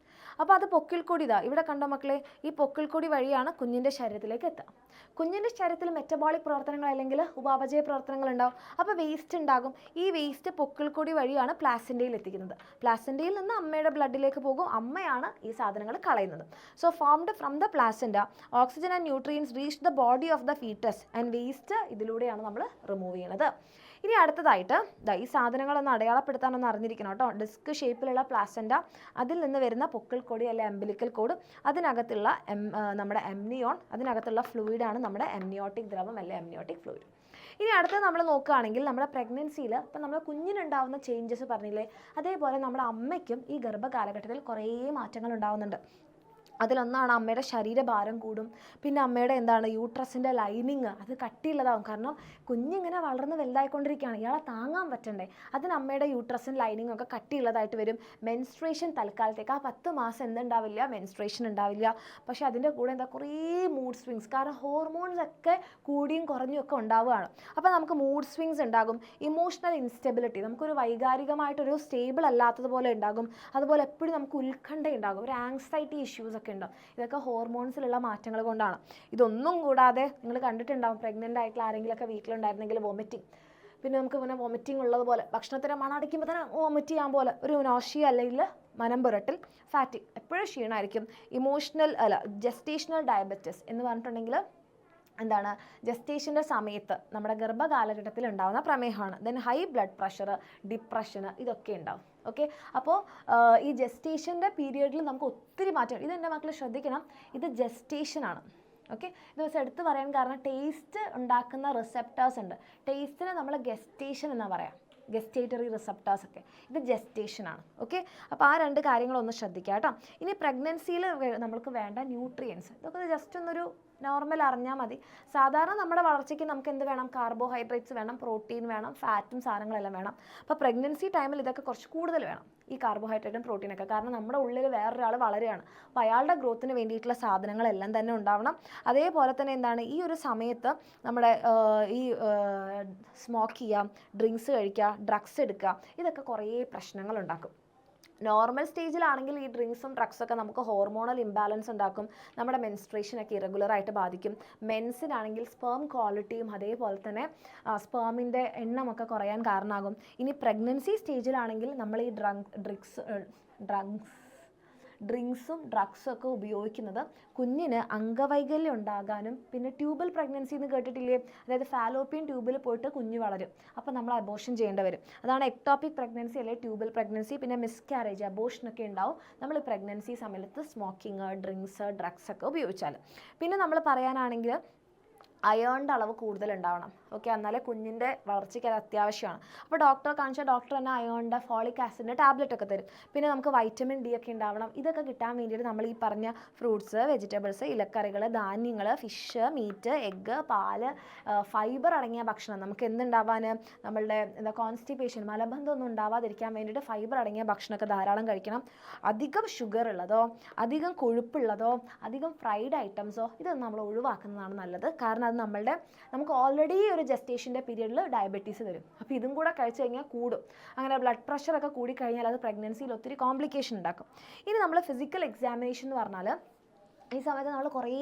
അപ്പോൾ അത് പൊക്കിൾക്കൊടി, ഇവിടെ കണ്ടോ മക്കളെ, ഈ പൊക്കിൾക്കൊടി വഴിയാണ് കുഞ്ഞിൻ്റെ ശരീരത്തിലേക്ക് എത്തുക. കുഞ്ഞിൻ്റെ ശരീരത്തിൽ മെറ്റബോളിക് പ്രവർത്തനങ്ങൾ അല്ലെങ്കിൽ ഉപാപചയ പ്രവർത്തനങ്ങൾ ഉണ്ടാവും. അപ്പോൾ വേസ്റ്റ് ഉണ്ടാകും. ഈ വേസ്റ്റ് പൊക്കിൾക്കൊടി വഴിയാണ് പ്ലാസെൻ്റയിൽ എത്തിക്കുന്നത്. പ്ലാസെൻ്റയിൽ നിന്ന് അമ്മയുടെ ബ്ലഡിലേക്ക് പോകും, അമ്മയാണ് ഈ സാധനങ്ങൾ കളയുന്നത്. So formed from the placenta, oxygen and nutrients reach the body of the foetus and waste ഇതിലൂടെയാണ് നമ്മൾ റിമൂവ് ചെയ്യുന്നത്. ഇനി അടുത്തതായിട്ട് ഈ സാധനങ്ങളൊന്ന് അടയാളപ്പെടുത്താനൊന്ന് അറിഞ്ഞിരിക്കണം കേട്ടോ. ഡിസ്ക് ഷേപ്പിലുള്ള പ്ലാസൻറ്റ, അതിൽ നിന്ന് വരുന്ന പൊക്കിൾ കൊടി അല്ലെ അംബിലിക്കൽ കോഡ്, അതിനകത്തുള്ള നമ്മുടെ എംനിയോൺ, അതിനകത്തുള്ള ഫ്ലൂയിഡാണ് നമ്മുടെ എംനിയോട്ടിക് ദ്രവം അല്ലെ എംനിയോട്ടിക് ഫ്ലൂയിഡ്. ഇനി അടുത്തത് നമ്മൾ നോക്കുകയാണെങ്കിൽ നമ്മുടെ പ്രഗ്നൻസിയിൽ ഇപ്പം നമ്മുടെ കുഞ്ഞിനുണ്ടാകുന്ന ചേഞ്ചസ് പറഞ്ഞില്ലേ, അതേപോലെ നമ്മുടെ അമ്മയ്ക്കും ഈ ഗർഭകാലഘട്ടത്തിൽ കുറേ മാറ്റങ്ങൾ ഉണ്ടാകുന്നുണ്ട്. അതിലൊന്നാണ് അമ്മയുടെ ശരീരഭാരം കൂടും. പിന്നെ അമ്മയുടെ യൂട്രസിൻ്റെ ലൈനിങ് അത് കട്ടിയുള്ളതാകും. കാരണം കുഞ്ഞിങ്ങനെ വളർന്ന് വലുതായിക്കൊണ്ടിരിക്കുകയാണ്, ഇയാളെ താങ്ങാൻ പറ്റണ്ടേ. അതിന് അമ്മയുടെ യൂട്രസിൻ്റെ ലൈനിങ് ഒക്കെ കട്ടിയുള്ളതായിട്ട് വരും. മെൻസ്ട്രേഷൻ തൽക്കാലത്തേക്ക് ആ 10 മാസം എന്തുണ്ടാവില്ല, മെൻസ്ട്രേഷൻ ഉണ്ടാവില്ല. പക്ഷേ അതിൻ്റെ കൂടെ കുറേ മൂഡ് സ്വിങ്സ്, കാരണം ഹോർമോൺസ് ഒക്കെ കൂടിയും കുറഞ്ഞും ഒക്കെ ഉണ്ടാവുകയാണ്. അപ്പോൾ നമുക്ക് മൂഡ് സ്വിങ്സ് ഉണ്ടാകും. ഇമോഷണൽ ഇൻസ്റ്റെബിലിറ്റി, നമുക്കൊരു വൈകാരികമായിട്ടൊരു സ്റ്റേബിൾ അല്ലാത്തതുപോലെ ഉണ്ടാകും. അതുപോലെ എപ്പോഴും നമുക്ക് ഉത്കണ്ഠ ഉണ്ടാകും, ഒരു ആങ്സൈറ്റി ഇഷ്യൂസ് ഒക്കെ ഉണ്ടാവും. ഇതൊക്കെ ഹോർമോൺസിലുള്ള മാറ്റങ്ങൾ കൊണ്ടാണ്. ഇതൊന്നും കൂടാതെ നിങ്ങൾ കണ്ടിട്ടുണ്ടാവും, പ്രഗ്നൻ്റ് ആയിട്ടുള്ള ആരെങ്കിലുമൊക്കെ വീട്ടിലുണ്ടായിരുന്നെങ്കിൽ വോമിറ്റിംഗ്. പിന്നെ നമുക്ക് പിന്നെ വോമിറ്റിംഗ് ഉള്ളതുപോലെ ഭക്ഷണത്തിന് മണടിക്കുമ്പോൾ തന്നെ വോമിറ്റ് ചെയ്യാൻ പോലെ ഒരു നോഷിയ അല്ലെങ്കിൽ മനം പുരട്ടൽ, ഫാറ്റിക്, എപ്പോഴും ക്ഷീണമായിരിക്കും. ജസ്റ്റേഷണൽ ഡയബറ്റിസ് എന്ന് പറഞ്ഞിട്ടുണ്ടെങ്കിൽ ജസ്റ്റേഷൻ്റെ സമയത്ത് നമ്മുടെ ഗർഭകാലഘട്ടത്തിൽ ഉണ്ടാകുന്ന പ്രമേഹമാണ്. ദെൻ ഹൈ ബ്ലഡ് പ്രഷർ, ഡിപ്രഷന്, ഇതൊക്കെ ഉണ്ടാവും. ഓക്കെ, അപ്പോൾ ഈ ജസ്റ്റേഷൻ്റെ പീരിയഡിൽ നമുക്ക് ഒത്തിരി മാറ്റം. ഇത് എൻ്റെ മക്കൾ ശ്രദ്ധിക്കണം, ഇത് ജസ്റ്റേഷനാണ്. ഓക്കെ, ഇത് വെച്ച് എടുത്ത് പറയാൻ കാരണം ടേസ്റ്റ് ഉണ്ടാക്കുന്ന റിസെപ്റ്റേഴ്സ് ഉണ്ട്. ടേസ്റ്റിനെ നമ്മൾ ഗസ്റ്റേഷൻ എന്നാണ് പറയാം, ഗസ്റ്റേറ്ററി റിസെപ്റ്റേഴ്സ് ഒക്കെ. ഇത് ജസ്റ്റേഷനാണ്. ഓക്കെ, അപ്പോൾ ആ 2 കാര്യങ്ങളൊന്ന് ശ്രദ്ധിക്കുക കേട്ടോ. ഇനി പ്രഗ്നൻസിയിൽ നമുക്ക് വേണ്ട ന്യൂട്രിയൻസ്, ഇതൊക്കെ ജസ്റ്റ് ഒന്നൊരു നോർമൽ അറിഞ്ഞാൽ മതി. സാധാരണ നമ്മുടെ വളർച്ചയ്ക്ക് നമുക്ക് എന്ത് വേണം, കാർബോഹൈഡ്രേറ്റ്സ് വേണം, പ്രോട്ടീൻ വേണം, ഫാറ്റും സാധനങ്ങളെല്ലാം വേണം. അപ്പോൾ പ്രഗ്നൻസി ടൈമിൽ ഇതൊക്കെ കുറച്ച് കൂടുതൽ വേണം, ഈ കാർബോഹൈഡ്രേറ്റും പ്രോട്ടീനൊക്കെ. കാരണം നമ്മുടെ ഉള്ളിൽ വേറൊരാൾ വളരുകയാണ്, അപ്പോൾ അയാളുടെ ഗ്രോത്തിന് വേണ്ടിയിട്ടുള്ള സാധനങ്ങളെല്ലാം തന്നെ ഉണ്ടാവണം. അതേപോലെ തന്നെ ഈ ഒരു സമയത്ത് നമ്മുടെ ഈ സ്മോക്ക് ചെയ്യുക, ഡ്രിങ്ക്സ് കഴിക്കുക, ഡ്രഗ്സ് എടുക്കുക, ഇതൊക്കെ കുറേ പ്രശ്നങ്ങൾ ഉണ്ടാക്കും. നോർമൽ സ്റ്റേജിലാണെങ്കിൽ ഈ ഡ്രിങ്ക്സും ഡ്രഗ്സൊക്കെ നമുക്ക് ഹോർമോണൽ ഇംബാലൻസ് ഉണ്ടാക്കും, നമ്മുടെ മെൻസ്ട്രേഷനൊക്കെ ഇറഗുലറായിട്ട് ബാധിക്കും. മെൻസിനാണെങ്കിൽ സ്പേം ക്വാളിറ്റിയും അതേപോലെ തന്നെ സ്പേമിൻ്റെ എണ്ണമൊക്കെ കുറയാൻ കാരണമാകും. ഇനി പ്രഗ്നൻസി സ്റ്റേജിലാണെങ്കിൽ നമ്മൾ ഈ ഡ്രിങ്ക്സും ഡ്രഗ്സും ഒക്കെ ഉപയോഗിക്കുന്നത് കുഞ്ഞിന് അംഗവൈകല്യം ഉണ്ടാകാനും, പിന്നെ ട്യൂബൽ പ്രഗ്നൻസി എന്ന് കേട്ടിട്ടില്ലേ, അതായത് ഫാലോപ്പിയൻ ട്യൂബിൽ പോയിട്ട് കുഞ്ഞ് വളരും, അപ്പോൾ നമ്മൾ അബോർഷൻ ചെയ്യേണ്ടി വരും. അതാണ് എക്ടോപിക് പ്രഗ്നൻസി അല്ലെങ്കിൽ ട്യൂബൽ പ്രഗ്നൻസി. പിന്നെ മിസ്കാരേജ്, അബോർഷനൊക്കെ ഉണ്ടാവും നമ്മൾ പ്രഗ്നൻസി സമയത്ത് സ്മോക്കിങ്, ഡ്രിങ്ക്സ്, ഡ്രഗ്സ് ഒക്കെ ഉപയോഗിച്ചാൽ. പിന്നെ നമ്മൾ പറയാനാണെങ്കിൽ അയേണിൻ്റെ അളവ് കൂടുതലുണ്ടാവണം. ഓക്കെ, എന്നാലേ കുഞ്ഞിൻ്റെ വളർച്ചയ്ക്ക് അത് അത്യാവശ്യമാണ്. അപ്പോൾ ഡോക്ടറെ കാണിച്ചാൽ ഡോക്ടർ തന്നെ അയേണിൻ്റെ, ഫോളിക് ആസിഡിൻ്റെ ടാബ്ലറ്റ് ഒക്കെ തരും. പിന്നെ നമുക്ക് വൈറ്റമിൻ ഡി ഒക്കെ ഉണ്ടാവണം. ഇതൊക്കെ കിട്ടാൻ വേണ്ടിയിട്ട് നമ്മൾ ഈ പറഞ്ഞ ഫ്രൂട്ട്സ്, വെജിറ്റബിൾസ്, ഇലക്കറികൾ, ധാന്യങ്ങൾ, ഫിഷ്, മീറ്റ്, എഗ്ഗ്, പാല്, ഫൈബർ അടങ്ങിയ ഭക്ഷണം. നമുക്ക് എന്തുണ്ടാവാൻ, നമ്മളുടെ കോൺസ്റ്റിപ്പേഷൻ, മലബന്ധമൊന്നും ഉണ്ടാവാതിരിക്കാൻ വേണ്ടിയിട്ട് ഫൈബർ അടങ്ങിയ ഭക്ഷണമൊക്കെ ധാരാളം കഴിക്കണം. അധികം ഷുഗർ ഉള്ളതോ, അധികം കൊഴുപ്പുള്ളതോ, അധികം ഫ്രൈഡ് ഐറ്റംസോ ഇതൊന്നും നമ്മൾ ഒഴിവാക്കുന്നതാണ് നല്ലത്. കാരണം അത് നമുക്ക് ഓൾറെഡി ഒരു ജസ്റ്റേഷൻ്റെ പീരിയഡിൽ ഡയബറ്റീസ് വരും. അപ്പോൾ ഇതും കൂടെ കഴിച്ചു കഴിഞ്ഞാൽ കൂടും. അങ്ങനെ ബ്ലഡ് പ്രഷറൊക്കെ കൂടിക്കഴിഞ്ഞാൽ അത് പ്രഗ്നൻസിയിൽ ഒത്തിരി കോംപ്ലിക്കേഷൻ ഉണ്ടാക്കും. ഇനി നമ്മൾ ഫിസിക്കൽ എക്സാമിനേഷൻ എന്ന് പറഞ്ഞാൽ ഈ സമയത്ത് നമ്മൾ കുറേ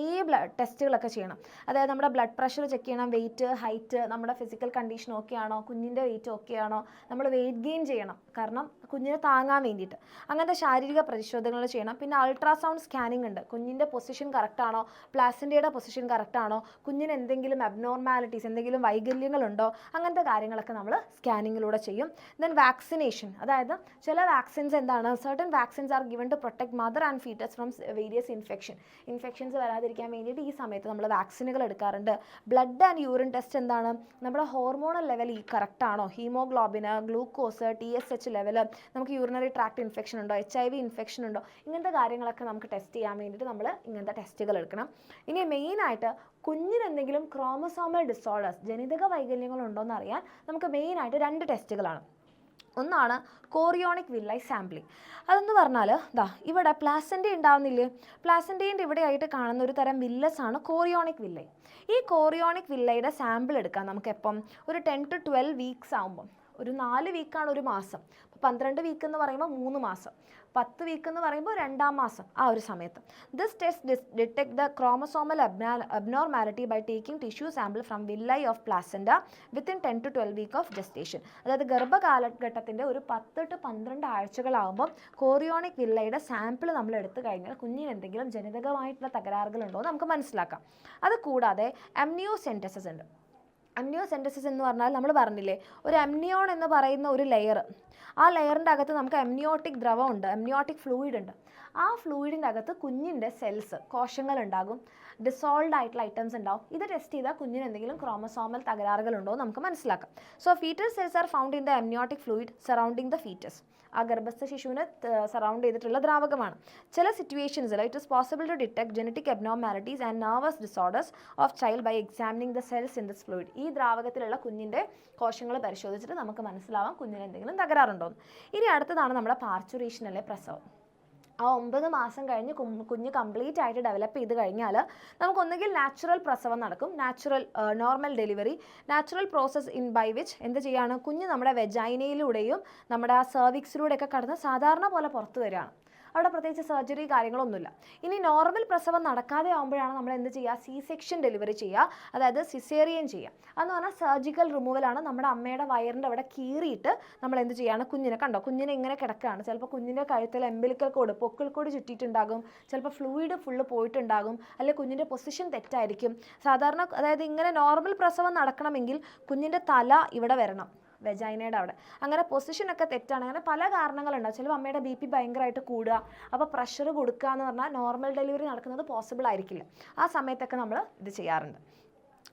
ടെസ്റ്റുകളൊക്കെ ചെയ്യണം. അതായത് നമ്മുടെ ബ്ലഡ് പ്രഷർ ചെക്ക് ചെയ്യണം, വെയിറ്റ്, ഹൈറ്റ്, നമ്മുടെ ഫിസിക്കൽ കണ്ടീഷൻ ഓക്കെ ആണോ, കുഞ്ഞിൻ്റെ വെയിറ്റ് ഓക്കെ ആണോ, നമ്മൾ വെയിറ്റ് ഗെയിൻ ചെയ്യണം, കാരണം കുഞ്ഞിനെ താങ്ങാൻ വേണ്ടിയിട്ട്. അങ്ങനത്തെ ശാരീരിക പരിശോധനകൾ ചെയ്യണം. പിന്നെ അൾട്രാസൗണ്ട് സ്കാനിങ് ഉണ്ട്, കുഞ്ഞിൻ്റെ പൊസിഷൻ കറക്റ്റ് ആണോ, പ്ലാസൻറ്റയുടെ പൊസിഷൻ കറക്റ്റ് ആണോ, കുഞ്ഞിന് എന്തെങ്കിലും അബ്നോർമാലിറ്റീസ്, എന്തെങ്കിലും വൈകല്യങ്ങളുണ്ടോ, അങ്ങനത്തെ കാര്യങ്ങളൊക്കെ നമ്മൾ സ്കാനിങ്ങിലൂടെ ചെയ്യും. ദെൻ വാക്സിനേഷൻ, അതായത് ചില vaccines certain vaccines are given to protect mother and foetus from various infections വരാതിരിക്കാൻ വേണ്ടിയിട്ട് ഈ സമയത്ത് നമ്മൾ വാക്സിനുകൾ എടുക്കാറുണ്ട്. ബ്ലഡ് ആൻഡ് യൂറിൻ ടെസ്റ്റ് നമ്മുടെ ഹോർമോണൽ ലെവൽ കറക്റ്റ് ആണോ, ഹീമോഗ്ലോബിന്, ഗ്ലൂക്കോസ്, TSH ലെവൽ, നമുക്ക് യൂറിനറി ട്രാക്ട് ഇൻഫെക്ഷൻ ഉണ്ടോ, HIV ഇൻഫെക്ഷൻ ഉണ്ടോ, ഇങ്ങനത്തെ കാര്യങ്ങളൊക്കെ നമുക്ക് ടെസ്റ്റ് ചെയ്യാൻ വേണ്ടിയിട്ട് നമ്മൾ ഇങ്ങനത്തെ ടെസ്റ്റുകൾ എടുക്കണം. ഇനി മെയിനായിട്ട് കുഞ്ഞിന് എന്തെങ്കിലും ക്രോമസോമൽ ഡിസോർഡേഴ്സ്, ജനിതക വൈകല്യങ്ങളുണ്ടോ എന്ന് അറിയാൻ നമുക്ക് മെയിനായിട്ട് 2 ടെസ്റ്റുകളാണ്. ഒന്നാണ് കോറിയോണിക് വില്ലൈ സാമ്പിളിംഗ്. അതെന്ന് പറഞ്ഞാൽ ഇവിടെ പ്ലാസൻറ്റ ഉണ്ടാവുന്നില്ലേ, പ്ലാസൻറ്റേൻ്റെ ഇവിടെയായിട്ട് കാണുന്ന ഒരു തരം വില്ലസ് ആണ് കോറിയോണിക് വില്ലൈ. ഈ കോറിയോണിക് വില്ലയുടെ സാമ്പിൾ എടുക്കാം നമുക്ക് എപ്പം, ഒരു 10 to 12 വീക്സ് ആകുമ്പം. ഒരു 4 വീക്കാണ് ഒരു മാസം, 12 വീക്ക് എന്ന് പറയുമ്പോൾ 3 മാസം, 10 വീക്ക് എന്ന് പറയുമ്പോൾ 2-ാം മാസം, ആ ഒരു സമയത്ത്. This test detect the chromosomal abnormality by taking tissue sample from villi of placenta within 10 to 12 week of gestation. അതായത് ഗർഭകാലഘട്ടത്തിൻ്റെ ഒരു 10 to 12 ആഴ്ചകളാകുമ്പോൾ കോറിയോണിക് വില്ലയുടെ സാമ്പിൾ നമ്മൾ എടുത്തു കഴിഞ്ഞാൽ കുഞ്ഞിന് എന്തെങ്കിലും ജനിതകമായിട്ടുള്ള തകരാറുകളുണ്ടോ എന്ന് നമുക്ക് മനസ്സിലാക്കാം. അത് കൂടാതെ അമ്നിയോസെൻറ്റസിസ് ഉണ്ട്. അമ്നിയോസെൻറ്റസിസ് എന്ന് പറഞ്ഞാൽ നമ്മൾ പറഞ്ഞില്ലേ, ഒരു അമ്നിയോൺ എന്ന് പറയുന്ന ഒരു ലെയർ, ആ ലെയറിൻ്റെ അകത്ത് നമുക്ക് അമ്നിയോട്ടിക് ദ്രവമുണ്ട്, അമ്നിയോട്ടിക് ഫ്ലൂയിഡ് ഉണ്ട്. ആ ഫ്ലൂയിഡിൻ്റെ അകത്ത് കുഞ്ഞിൻ്റെ സെൽസ്, കോശങ്ങളുണ്ടാകും, ഡിസോൾവ് ആയിട്ടുള്ള ഐറ്റംസ് ഉണ്ടാവും. ഇത് ടെസ്റ്റ് ചെയ്താൽ കുഞ്ഞിന് എന്തെങ്കിലും ക്രോമസോമൽ തകരാറുകളുണ്ടോ എന്ന് നമുക്ക് മനസ്സിലാക്കാം. So foetal cells are found in the amniotic fluid surrounding the foetus. ആ ഗർഭസ്ഥ ശിശുവിനെ സറൗണ്ട് ചെയ്തിട്ടുള്ള ദ്രാവകമാണ്. ചില സിറ്റുവേഷൻസിൽ it is possible to detect genetic abnormalities and nervous disorders of child by examining the cells in this fluid. ഈ ദ്രാവകത്തിലുള്ള കുഞ്ഞിൻ്റെ കോശങ്ങൾ പരിശോധിച്ചിട്ട് നമുക്ക് മനസ്സിലാവാം കുഞ്ഞിന് എന്തെങ്കിലും തകരാറുണ്ടോ എന്ന്. ഇനി അടുത്തതാണ് നമ്മുടെ പാർച്ചുറേഷൻ, അല്ലെ പ്രസവം. ആ 9 മാസം കഴിഞ്ഞ് കുഞ്ഞ് കംപ്ലീറ്റ് ആയിട്ട് ഡെവലപ്പ് ചെയ്ത് കഴിഞ്ഞാൽ നമുക്ക് ഒന്നുകിൽ നാച്ചുറൽ പ്രസവം നടക്കും, normal delivery. Natural process in by which എന്ത് ചെയ്യാണ്, കുഞ്ഞ് നമ്മുടെ വെജൈനയിലൂടെയും നമ്മുടെ ആ സെർവിക്സിലൂടെയൊക്കെ കടന്ന് സാധാരണ പോലെ പുറത്ത് വരികയാണ്. അവിടെ പ്രത്യേകിച്ച് സർജറി കാര്യങ്ങളൊന്നുമില്ല. ഇനി നോർമൽ പ്രസവം നടക്കാതെ ആകുമ്പോഴാണ് നമ്മൾ എന്ത് ചെയ്യുക, സി സെക്ഷൻ ഡെലിവറി ചെയ്യുക, അതായത് സിസേറിയൻ ചെയ്യുക. അതെന്ന് പറഞ്ഞാൽ സർജിക്കൽ റിമൂവലാണ്. നമ്മുടെ അമ്മയുടെ വയറിൻ്റെ അവിടെ കീറിയിട്ട് നമ്മൾ എന്ത് ചെയ്യുകയാണ്, കുഞ്ഞിനെ കണ്ടോ, കുഞ്ഞിനെ ഇങ്ങനെ കിടക്കുകയാണ്. ചിലപ്പോൾ കുഞ്ഞിൻ്റെ കഴുത്തിൽ എംബിലിക്കൽ കോഡ്, പൊക്കിൾ കോഡ് ചുറ്റിയിട്ടുണ്ടാകും, ചിലപ്പോൾ ഫ്ലൂയിഡ് ഫുള്ള് പോയിട്ടുണ്ടാകും, അല്ലെങ്കിൽ കുഞ്ഞിൻ്റെ പൊസിഷൻ തെറ്റായിരിക്കും. സാധാരണ അതായത് ഇങ്ങനെ നോർമൽ പ്രസവം നടക്കണമെങ്കിൽ കുഞ്ഞിൻ്റെ തല ഇവിടെ വരണം, വെജൈനയുടെ അവിടെ. അങ്ങനെ പൊസിഷനൊക്കെ തെറ്റാണ്. അങ്ങനെ പല കാരണങ്ങളുണ്ടാവും. ചിലപ്പോൾ അമ്മയുടെ BP ഭയങ്കരമായിട്ട് കൂടുക, അപ്പോൾ പ്രഷർ കൊടുക്കുക എന്ന് പറഞ്ഞാൽ നോർമൽ ഡെലിവറി നടക്കുന്നത് പോസിബിൾ ആയിരിക്കില്ല. ആ സമയത്തൊക്കെ നമ്മൾ ഇത് ചെയ്യാറുണ്ട്.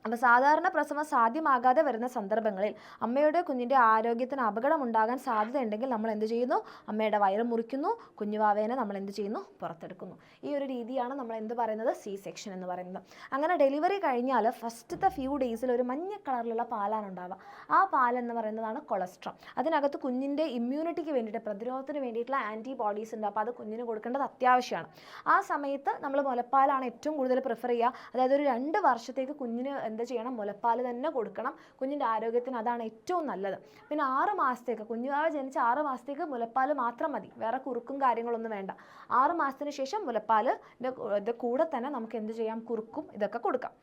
അപ്പോൾ സാധാരണ പ്രസവം സാധ്യമാകാതെ വരുന്ന സന്ദർഭങ്ങളിൽ അമ്മയുടെ കുഞ്ഞിൻ്റെ ആരോഗ്യത്തിന് അപകടമുണ്ടാകാൻ സാധ്യതയുണ്ടെങ്കിൽ നമ്മൾ എന്ത് ചെയ്യുന്നു, അമ്മയുടെ വയറ് മുറിക്കുന്നു, കുഞ്ഞുവാവേനെ നമ്മൾ എന്ത് ചെയ്യുന്നു, പുറത്തെടുക്കുന്നു. ഈ ഒരു രീതിയാണ് നമ്മൾ എന്ത് പറയുന്നത്, സി സെക്ഷൻ എന്ന് പറയുന്നത്. അങ്ങനെ ഡെലിവറി കഴിഞ്ഞാൽ ഫസ്റ്റത്തെ ഫ്യൂ ഡേയ്സിൽ ഒരു മഞ്ഞ കളറിലുള്ള പാലാണ് ഉണ്ടാവുക. ആ പാലെന്ന് പറയുന്നതാണ് കൊളസ്ട്രോൾ. അതിനകത്ത് കുഞ്ഞിൻ്റെ ഇമ്മ്യൂണിറ്റിക്ക് വേണ്ടിയിട്ട്, പ്രതിരോധത്തിന് വേണ്ടിയിട്ടുള്ള ആൻറ്റിബോഡീസ് ഉണ്ട്. അപ്പോൾ അത് കുഞ്ഞിന് കൊടുക്കേണ്ടത് അത്യാവശ്യമാണ്. ആ സമയത്ത് നമ്മൾ മുലപ്പാലാണ് ഏറ്റവും കൂടുതൽ പ്രിഫർ ചെയ്യുക. അതായത് ഒരു 2 വർഷത്തേക്ക് കുഞ്ഞിന് എന്ത് ചെയ്യണം, മുലപ്പാൽ തന്നെ കൊടുക്കണം. കുഞ്ഞിൻ്റെ ആരോഗ്യത്തിന് അതാണ് ഏറ്റവും നല്ലത്. പിന്നെ 6 മാസത്തേക്ക്, കുഞ്ഞുവാവ ജനിച്ച 6 മാസത്തേക്ക് മുലപ്പാൽ മാത്രം മതി, വേറെ കുറുക്കും കാര്യങ്ങളൊന്നും വേണ്ട. 6 മാസത്തിന് ശേഷം മുലപ്പാലിൻ്റെ കൂടെ തന്നെ നമുക്ക് എന്ത് ചെയ്യാം, കുറുക്കും ഇതൊക്കെ കൊടുക്കാം.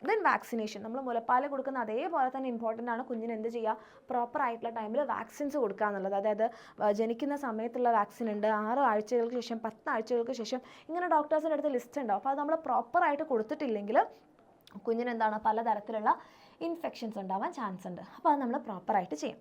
ദെൻ വാക്സിനേഷൻ, നമ്മൾ മുലപ്പാൽ കൊടുക്കുന്ന അതേപോലെ തന്നെ ഇമ്പോർട്ടൻ്റ് ആണ് കുഞ്ഞിന് എന്ത് ചെയ്യുക, പ്രോപ്പർ ആയിട്ടുള്ള ടൈമിൽ വാക്സിൻസ് കൊടുക്കുക എന്നുള്ളത്. അതായത് ജനിക്കുന്ന സമയത്തുള്ള വാക്സിൻ ഉണ്ട്, 6 ആഴ്ചകൾക്ക് ശേഷം, 10 ആഴ്ചകൾക്ക് ശേഷം, ഇങ്ങനെ ഡോക്ടേഴ്സിൻ്റെ അടുത്ത് ലിസ്റ്റ് ഉണ്ടാവും. അപ്പോൾ അത് നമ്മൾ പ്രോപ്പറായിട്ട് കൊടുത്തിട്ടില്ലെങ്കിൽ കുഞ്ഞിന് എന്താണ്, പലതരത്തിലുള്ള ഇൻഫെക്ഷൻസ് ഉണ്ടാവാൻ ചാൻസ് ഉണ്ട്. അപ്പോൾ അത് നമ്മൾ പ്രോപ്പറായിട്ട് ചെയ്യും.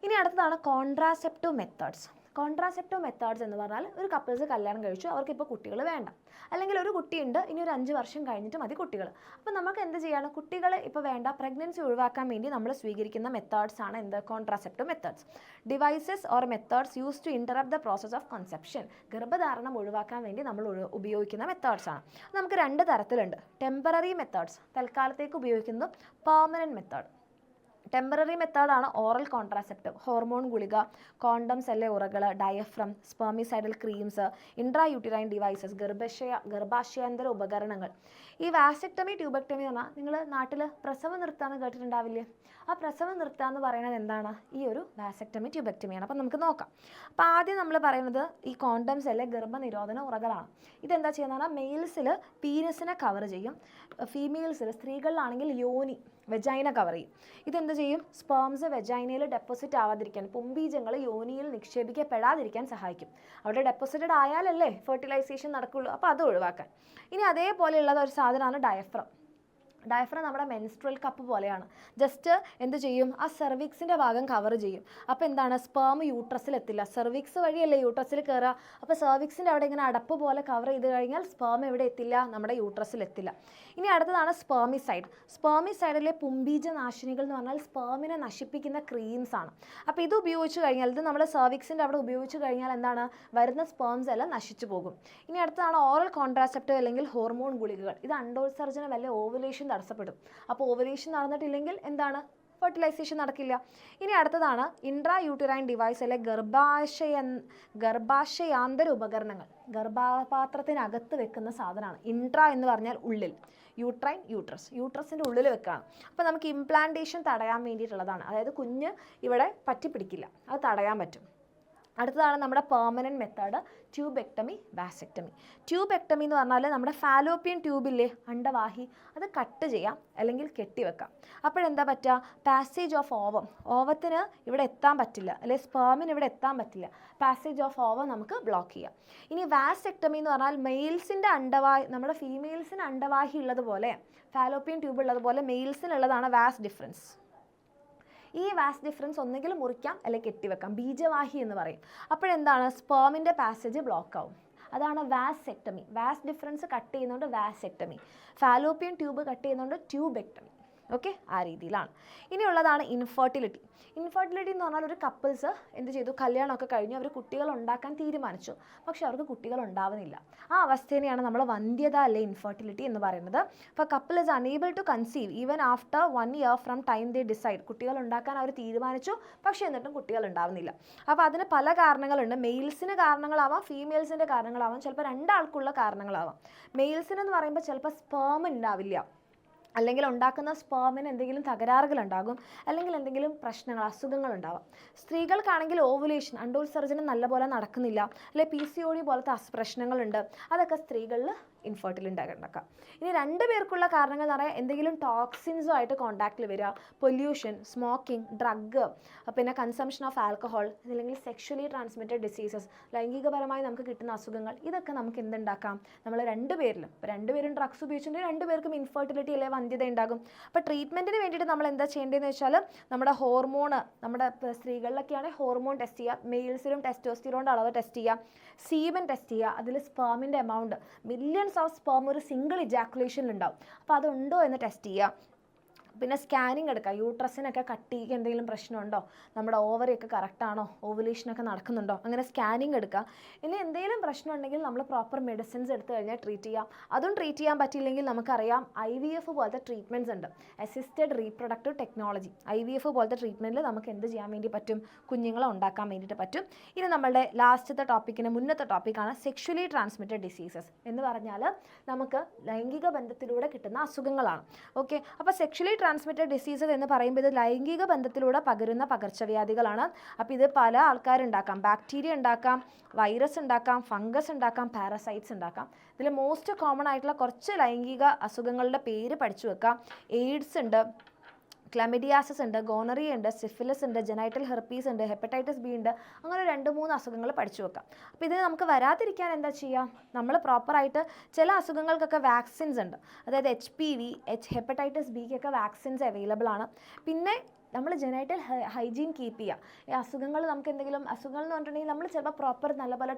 ഇനി അടുത്തതാണ് കോൺട്രാസെപ്റ്റീവ് മെത്തേഡ്സ്. കോൺട്രാസെപ്റ്റീവ് മെത്തേഡ്സ് എന്ന് പറഞ്ഞാൽ ഒരു കപ്പിൾസ് കല്യാണം കഴിച്ചു, അവർക്കിപ്പോൾ കുട്ടികൾ വേണ്ട, അല്ലെങ്കിൽ ഒരു കുട്ടിയുണ്ട്, ഇനി ഒരു 5 വർഷം കഴിഞ്ഞിട്ട് മതി കുട്ടികൾ. അപ്പോൾ നമുക്ക് എന്ത് ചെയ്യാണ്, കുട്ടികളെ ഇപ്പോൾ വേണ്ട, പ്രഗ്നൻസി ഒഴിവാക്കാൻ വേണ്ടി നമ്മൾ സ്വീകരിക്കുന്ന മെത്തേഡ്സ് ആണ് എന്ത്, contraceptive methods. Devices or methods use to interrupt the process of conception. ഗർഭധാരണം ഒഴിവാക്കാൻ വേണ്ടി നമ്മൾ ഉപയോഗിക്കുന്ന മെത്തേഡ്സ് ആണ്. നമുക്ക് 2 തരത്തിലുണ്ട്. ടെമ്പററി മെത്തേഡ്സ്, തൽക്കാലത്തേക്ക് ഉപയോഗിക്കുന്നതും പെർമനൻറ്റ് മെത്തേഡ്. ടെമ്പററി മെത്തേഡാണ് ഓറൽ കോൺട്രാസെപ്റ്റീവ്, ഹോർമോൺ ഗുളിക, കോണ്ടംസ് അല്ലെ ഉറകൾ, diaphragm, spermicidal creams, intra യൂട്ടിറൈൻ devices, ഗർഭാശയാന്തര ഉപകരണങ്ങൾ. ഈ വാസെക്ടമി, ട്യൂബെക്ടമി എന്ന് പറഞ്ഞാൽ നിങ്ങൾ നാട്ടിൽ പ്രസവം നിർത്താന്ന് കേട്ടിട്ടുണ്ടാവില്ലേ? ആ പ്രസവം നിർത്തുക എന്ന് പറയുന്നത് എന്താണ്, ഈ ഒരു വാസെക്ടമി, ട്യൂബെക്ടമിയാണ്. അപ്പം നമുക്ക് നോക്കാം. അപ്പോൾ ആദ്യം നമ്മൾ പറയുന്നത് ഈ കോണ്ടംസ് അല്ലെ ഗർഭനിരോധന ഉറകളാണ്. ഇതെന്താ ചെയ്യുന്നത് പറഞ്ഞാൽ മെയിൽസിൽ പീനസിനെ കവർ ചെയ്യും, ഫീമെയിൽസിൽ, സ്ത്രീകളിലാണെങ്കിൽ യോനി, വെജൈന കവർ ചെയ്യും. ഇതെന്ത് ചെയ്യും, സ്പേംസ് വെജൈനയിൽ ഡെപ്പോസിറ്റ് ആവാതിരിക്കാൻ, പുംബീജങ്ങൾ യോനിയിൽ നിക്ഷേപിക്കപ്പെടാതിരിക്കാൻ സഹായിക്കും. അവിടെ ഡെപ്പോസിറ്റഡ് ആയാലല്ലേ ഫെർട്ടിലൈസേഷൻ നടക്കുള്ളൂ, അപ്പോൾ അത് ഒഴിവാക്കാൻ. ഇനി അതേപോലെയുള്ളത് ഒരു സാധനമാണ് ഡയഫ്രം. ഡയഫ്രം നമ്മുടെ മെൻസ്ട്രൽ കപ്പ് പോലെയാണ്. ജസ്റ്റ് എന്ത് ചെയ്യും, ആ സെർവിക്സിൻ്റെ ഭാഗം കവർ ചെയ്യും. അപ്പോൾ എന്താണ്, സ്പേം യൂട്രസിൽ എത്തില്ല, സെർവിക്സ് വഴിയല്ലേ യൂട്രസിൽ കയറുക. അപ്പോൾ സെർവിക്സിൻ്റെ അവിടെ ഇങ്ങനെ അടപ്പ് പോലെ കവർ ചെയ്ത് കഴിഞ്ഞാൽ സ്പേം എവിടെ എത്തില്ല, നമ്മുടെ യൂട്രസിൽ എത്തില്ല. ഇനി അടുത്തതാണ് സ്പെർമിസൈഡ്. സ്പെർമിസൈഡിലെ പുംബീജ നാശിനികൾ എന്ന് പറഞ്ഞാൽ സ്പേമിനെ നശിപ്പിക്കുന്ന ക്രീംസ് ആണ്. അപ്പോൾ ഇത് ഉപയോഗിച്ച് കഴിഞ്ഞാൽ, ഇത് നമ്മുടെ സെർവിക്സിൻ്റെ അവിടെ ഉപയോഗിച്ച് കഴിഞ്ഞാൽ എന്താണ്, വരുന്ന സ്പേംസ് എല്ലാം നശിച്ചു പോകും. ഇനി അടുത്തതാണ് ഓറൽ കോൺട്രാസെപ്റ്റീവ് അല്ലെങ്കിൽ ഹോർമോൺ ഗുളികകൾ. ഇത് അണ്ടോത്സർജനം വല്ല ഓവുലേഷൻ തടസ്സപ്പെടും. അപ്പോൾ ഓവുലേഷൻ നടന്നിട്ടില്ലെങ്കിൽ എന്താണ്, ഫെർട്ടിലൈസേഷൻ നടക്കില്ല. ഇനി അടുത്തതാണ് ഇൻട്രാ യൂട്ടിറൈൻ ഡിവൈസ് അല്ലെ ഗർഭാശയാന്തര ഉപകരണങ്ങൾ. ഗർഭപാത്രത്തിനകത്ത് വെക്കുന്ന സാധനമാണ്. ഇൻട്രാ എന്ന് പറഞ്ഞാൽ ഉള്ളിൽ, യൂട്രൈൻ യൂട്രസിൻ്റെ ഉള്ളിൽ വെക്കുകയാണ്. അപ്പോൾ നമുക്ക് ഇംപ്ലാന്റേഷൻ തടയാൻ വേണ്ടിയിട്ടുള്ളതാണ്. അതായത് കുഞ്ഞ് ഇവിടെ പറ്റിപ്പിടിക്കില്ല, അത് തടയാൻ പറ്റും. അടുത്തതാണ് നമ്മുടെ permanent method, tubectomy, vasectomy. Tubectomy എന്ന് പറഞ്ഞാൽ നമ്മുടെ ഫാലോപ്പിയൻ ട്യൂബില്ലേ, അണ്ടവാഹി, അത് കട്ട് ചെയ്യാം അല്ലെങ്കിൽ കെട്ടിവെക്കാം. അപ്പോഴെന്താ പറ്റുക, പാസേജ് ഓഫ് ഓവം, ഓവത്തിന് ഇവിടെ എത്താൻ പറ്റില്ല, അല്ലെ സ്പേമിന് ഇവിടെ എത്താൻ പറ്റില്ല. പാസേജ് ഓഫ് ഓവം നമുക്ക് ബ്ലോക്ക് ചെയ്യാം. ഇനി വാസെക്ടമി എന്ന് പറഞ്ഞാൽ മെയിൽസിൻ്റെ അണ്ടവാഹി, നമ്മുടെ ഫീമെയിൽസിന് അണ്ടവാഹി ഉള്ളതുപോലെ, ഫാലോപ്പിയൻ ട്യൂബ് ഉള്ളതുപോലെ മെയിൽസിനുള്ളതാണ് വാസ് ഡിഫറൻസ്. ഈ വാസ് ഡിഫറൻസ് ഒന്നുകിൽ മുറിക്കാം അല്ലെങ്കിൽ കെട്ടിവെക്കാം, ബീജവാഹി എന്ന് പറയും. അപ്പോഴെന്താണ്, സ്പേമിൻ്റെ പാസേജ് ബ്ലോക്ക് ആവും. അതാണ് വാസെക്ടമി. വാസ് ഡിഫറൻസ് കട്ട് ചെയ്യുന്നതുകൊണ്ട് വാസെക്ടമി, ഫാലോപ്പിയൻ ട്യൂബ് കട്ട് ചെയ്യുന്നതുകൊണ്ട് ട്യൂബെക്ടമി. ഓക്കെ, ആ രീതിയിലാണ്. ഇനിയുള്ളതാണ് ഇൻഫെർട്ടിലിറ്റി. ഇൻഫെർട്ടിലിറ്റി എന്ന് പറഞ്ഞാൽ ഒരു കപ്പിൾസ് എന്ത് ചെയ്തു, കല്യാണമൊക്കെ കഴിഞ്ഞു, അവർ കുട്ടികൾ ഉണ്ടാക്കാൻ തീരുമാനിച്ചു, പക്ഷേ അവർക്ക് കുട്ടികൾ ഉണ്ടാവുന്നില്ല. ആ അവസ്ഥേനെയാണ് നമ്മൾ വന്ധ്യത അല്ലെ ഇൻഫെർട്ടിലിറ്റി എന്ന് പറയുന്നത്. അപ്പോൾ couple is unable to conceive even after 1 year from time they decide. കുട്ടികൾ ഉണ്ടാക്കാൻ അവർ തീരുമാനിച്ചു, പക്ഷേ എന്നിട്ടും കുട്ടികൾ ഉണ്ടാവുന്നില്ല. അപ്പോൾ അതിന് പല കാരണങ്ങളുണ്ട്. മെയിൽസിന് കാരണങ്ങളാവാം, ഫീമെയിൽസിൻ്റെ കാരണങ്ങളാവാം, ചിലപ്പോൾ രണ്ടാൾക്കുള്ള കാരണങ്ങളാവാം. മെയിൽസിനെന്ന് പറയുമ്പോൾ ചിലപ്പോൾ സ്പേം ഉണ്ടാവില്ല, അല്ലെങ്കിൽ ഉണ്ടാക്കുന്ന സ്പേമിന് എന്തെങ്കിലും തകരാറുകളുണ്ടാകും, അല്ലെങ്കിൽ എന്തെങ്കിലും പ്രശ്നങ്ങൾ, അസുഖങ്ങളുണ്ടാവാം. സ്ത്രീകൾക്കാണെങ്കിൽ ഓവുലേഷൻ, അണ്ടോത്സർജനം നല്ലപോലെ നടക്കുന്നില്ല, അല്ലെങ്കിൽ PCOD പോലത്തെ പ്രശ്നങ്ങളുണ്ട്, അതൊക്കെ സ്ത്രീകളിൽ ഇൻഫെർട്ടിൽ ഉണ്ടാക്കാം. ഇനി 2 പേർക്കുള്ള കാരണങ്ങൾ എന്ന് പറയാൻ എന്തെങ്കിലും ടോക്സിൻസുമായിട്ട് കോൺടാക്റ്റിൽ വരിക, പൊല്യൂഷൻ, സ്മോക്കിംഗ്, ഡ്രഗ്, പിന്നെ കൺസംഷൻ ഓഫ് ആൽക്കഹോൾ, അല്ലെങ്കിൽ സെക്ഷലി ട്രാൻസ്മിറ്റഡ് ഡിസീസസ്, ലൈംഗികപരമായി നമുക്ക് കിട്ടുന്ന അസുഖങ്ങൾ, ഇതൊക്കെ നമുക്ക് എന്തുണ്ടാക്കാം, നമ്മൾ 2 പേരിലും. ഇപ്പോൾ 2 പേരും ഡ്രഗ്സ് ഉപയോഗിച്ചിട്ടുണ്ടെങ്കിൽ 2 പേർക്കും ഇൻഫെർട്ടിലിറ്റി അല്ലെങ്കിൽ വന്ധ്യത ഉണ്ടാകും. അപ്പോൾ ട്രീറ്റ്മെൻറ്റിന് വേണ്ടിയിട്ട് നമ്മൾ എന്താ ചെയ്യേണ്ടതെന്ന് വെച്ചാൽ, നമ്മുടെ ഹോർമോൺ, നമ്മുടെ സ്ത്രീകളിലൊക്കെയാണെങ്കിൽ ഹോർമോൺ ടെസ്റ്റ് ചെയ്യുക, മെയിൽസിലും ടെസ്റ്റോസ്റ്റിറോണിൻ്റെ അളവ് ടെസ്റ്റ് ചെയ്യുക, സീമൻ ടെസ്റ്റ് ചെയ്യുക, അതിൽ സ്പേമിൻ്റെ എമൗണ്ട്, മില്യൺസ് ഓഫ് സ്പേം ഒരു സിംഗിൾ ഇജാക്കുലേഷനിലുണ്ടാവും, അപ്പോൾ അതുണ്ടോ എന്ന് ടെസ്റ്റ് ചെയ്യുക. പിന്നെ സ്കാനിങ് എടുക്കുക, യൂട്രസിനൊക്കെ കട്ടിക്ക് എന്തെങ്കിലും പ്രശ്നമുണ്ടോ, നമ്മുടെ ഓവറിയൊക്കെ കറക്റ്റാണോ, ഓവുലേഷനൊക്കെ നടക്കുന്നുണ്ടോ, അങ്ങനെ സ്കാനിങ് എടുക്കുക. ഇനി എന്തെങ്കിലും പ്രശ്നം ഉണ്ടെങ്കിൽ നമ്മൾ പ്രോപ്പർ മെഡിസിൻസ് എടുത്തു കഴിഞ്ഞാൽ ട്രീറ്റ് ചെയ്യാം. അതും ട്രീറ്റ് ചെയ്യാൻ പറ്റിയില്ലെങ്കിൽ നമുക്കറിയാം IVF പോലത്തെ ട്രീറ്റ്മെൻറ്റ്സ് ഉണ്ട്, അസിസ്റ്റഡ് റീപ്രൊഡക്റ്റീവ് ടെക്നോളജി. IVF പോലത്തെ ട്രീറ്റ്മെൻറ്റിൽ നമുക്ക് എന്ത് ചെയ്യാൻ വേണ്ടി പറ്റും, കുഞ്ഞുങ്ങളെ ഉണ്ടാക്കാൻ വേണ്ടിയിട്ട് പറ്റും. ഇനി നമ്മളുടെ ലാസ്റ്റത്തെ ടോപ്പിക്കിന് മുന്നത്തെ ടോപ്പിക്കാണ് സെക്ഷലി ട്രാൻസ്മിറ്റഡ് ഡിസീസസ് എന്ന് പറഞ്ഞാൽ നമുക്ക് ലൈംഗിക ബന്ധത്തിലൂടെ കിട്ടുന്ന അസുഖങ്ങളാണ്. ഓക്കെ, അപ്പോൾ സെക്ഷലി ട്രാൻസ്മിറ്റഡ് ഡിസീസസ് എന്ന് പറയുമ്പോൾ ഇത് ലൈംഗിക ബന്ധത്തിലൂടെ പകരുന്ന പകർച്ചവ്യാധികളാണ്. അപ്പോൾ ഇത് പല ആൾക്കാരുണ്ടാക്കാം, ബാക്ടീരിയ ഉണ്ടാക്കാം, വൈറസ് ഉണ്ടാക്കാം, ഫംഗസ് ഉണ്ടാക്കാം, പാരസൈറ്റ്സ് ഉണ്ടാക്കാം. ഇതിൽ മോസ്റ്റ് കോമൺ ആയിട്ടുള്ള കുറച്ച് ലൈംഗിക അസുഖങ്ങളുടെ പേര് പഠിച്ചു വെക്കാം. എയ്ഡ്സ് ഉണ്ട്, ക്ലമിഡിയാസിസ് ഉണ്ട്, ഗോണറിയ ഉണ്ട്, സിഫിലിസ് ഉണ്ട്, ജെനൈറ്റൽ ഹെർപ്പീസ് ഉണ്ട്, ഹെപ്പറ്റൈറ്റിസ് B ഉണ്ട്. അങ്ങനെ 2-3 അസുഖങ്ങൾ പഠിച്ചു വെക്കാം. അപ്പോൾ ഇതിന് നമുക്ക് വരാതിരിക്കാൻ എന്താ ചെയ്യുക, നമ്മൾ പ്രോപ്പറായിട്ട് ചില അസുഖങ്ങൾക്കൊക്കെ വാക്സിൻസ് ഉണ്ട്, അതായത് HPV, ഹെപ്പറ്റൈറ്റിസ് Bക്കൊക്കെ വാക്സിൻസ് അവൈലബിൾ ആണ്. പിന്നെ നമ്മൾ ജെനൈറ്റൽ ഹൈജീൻ കീപ്പ് ചെയ്യുക. ഈ അസുഖങ്ങൾ നമുക്ക് എന്തെങ്കിലും അസുഖങ്ങൾ എന്ന് പറഞ്ഞിട്ടുണ്ടെങ്കിൽ നമ്മൾ ചിലപ്പോൾ പ്രോപ്പർ നല്ലപോലെ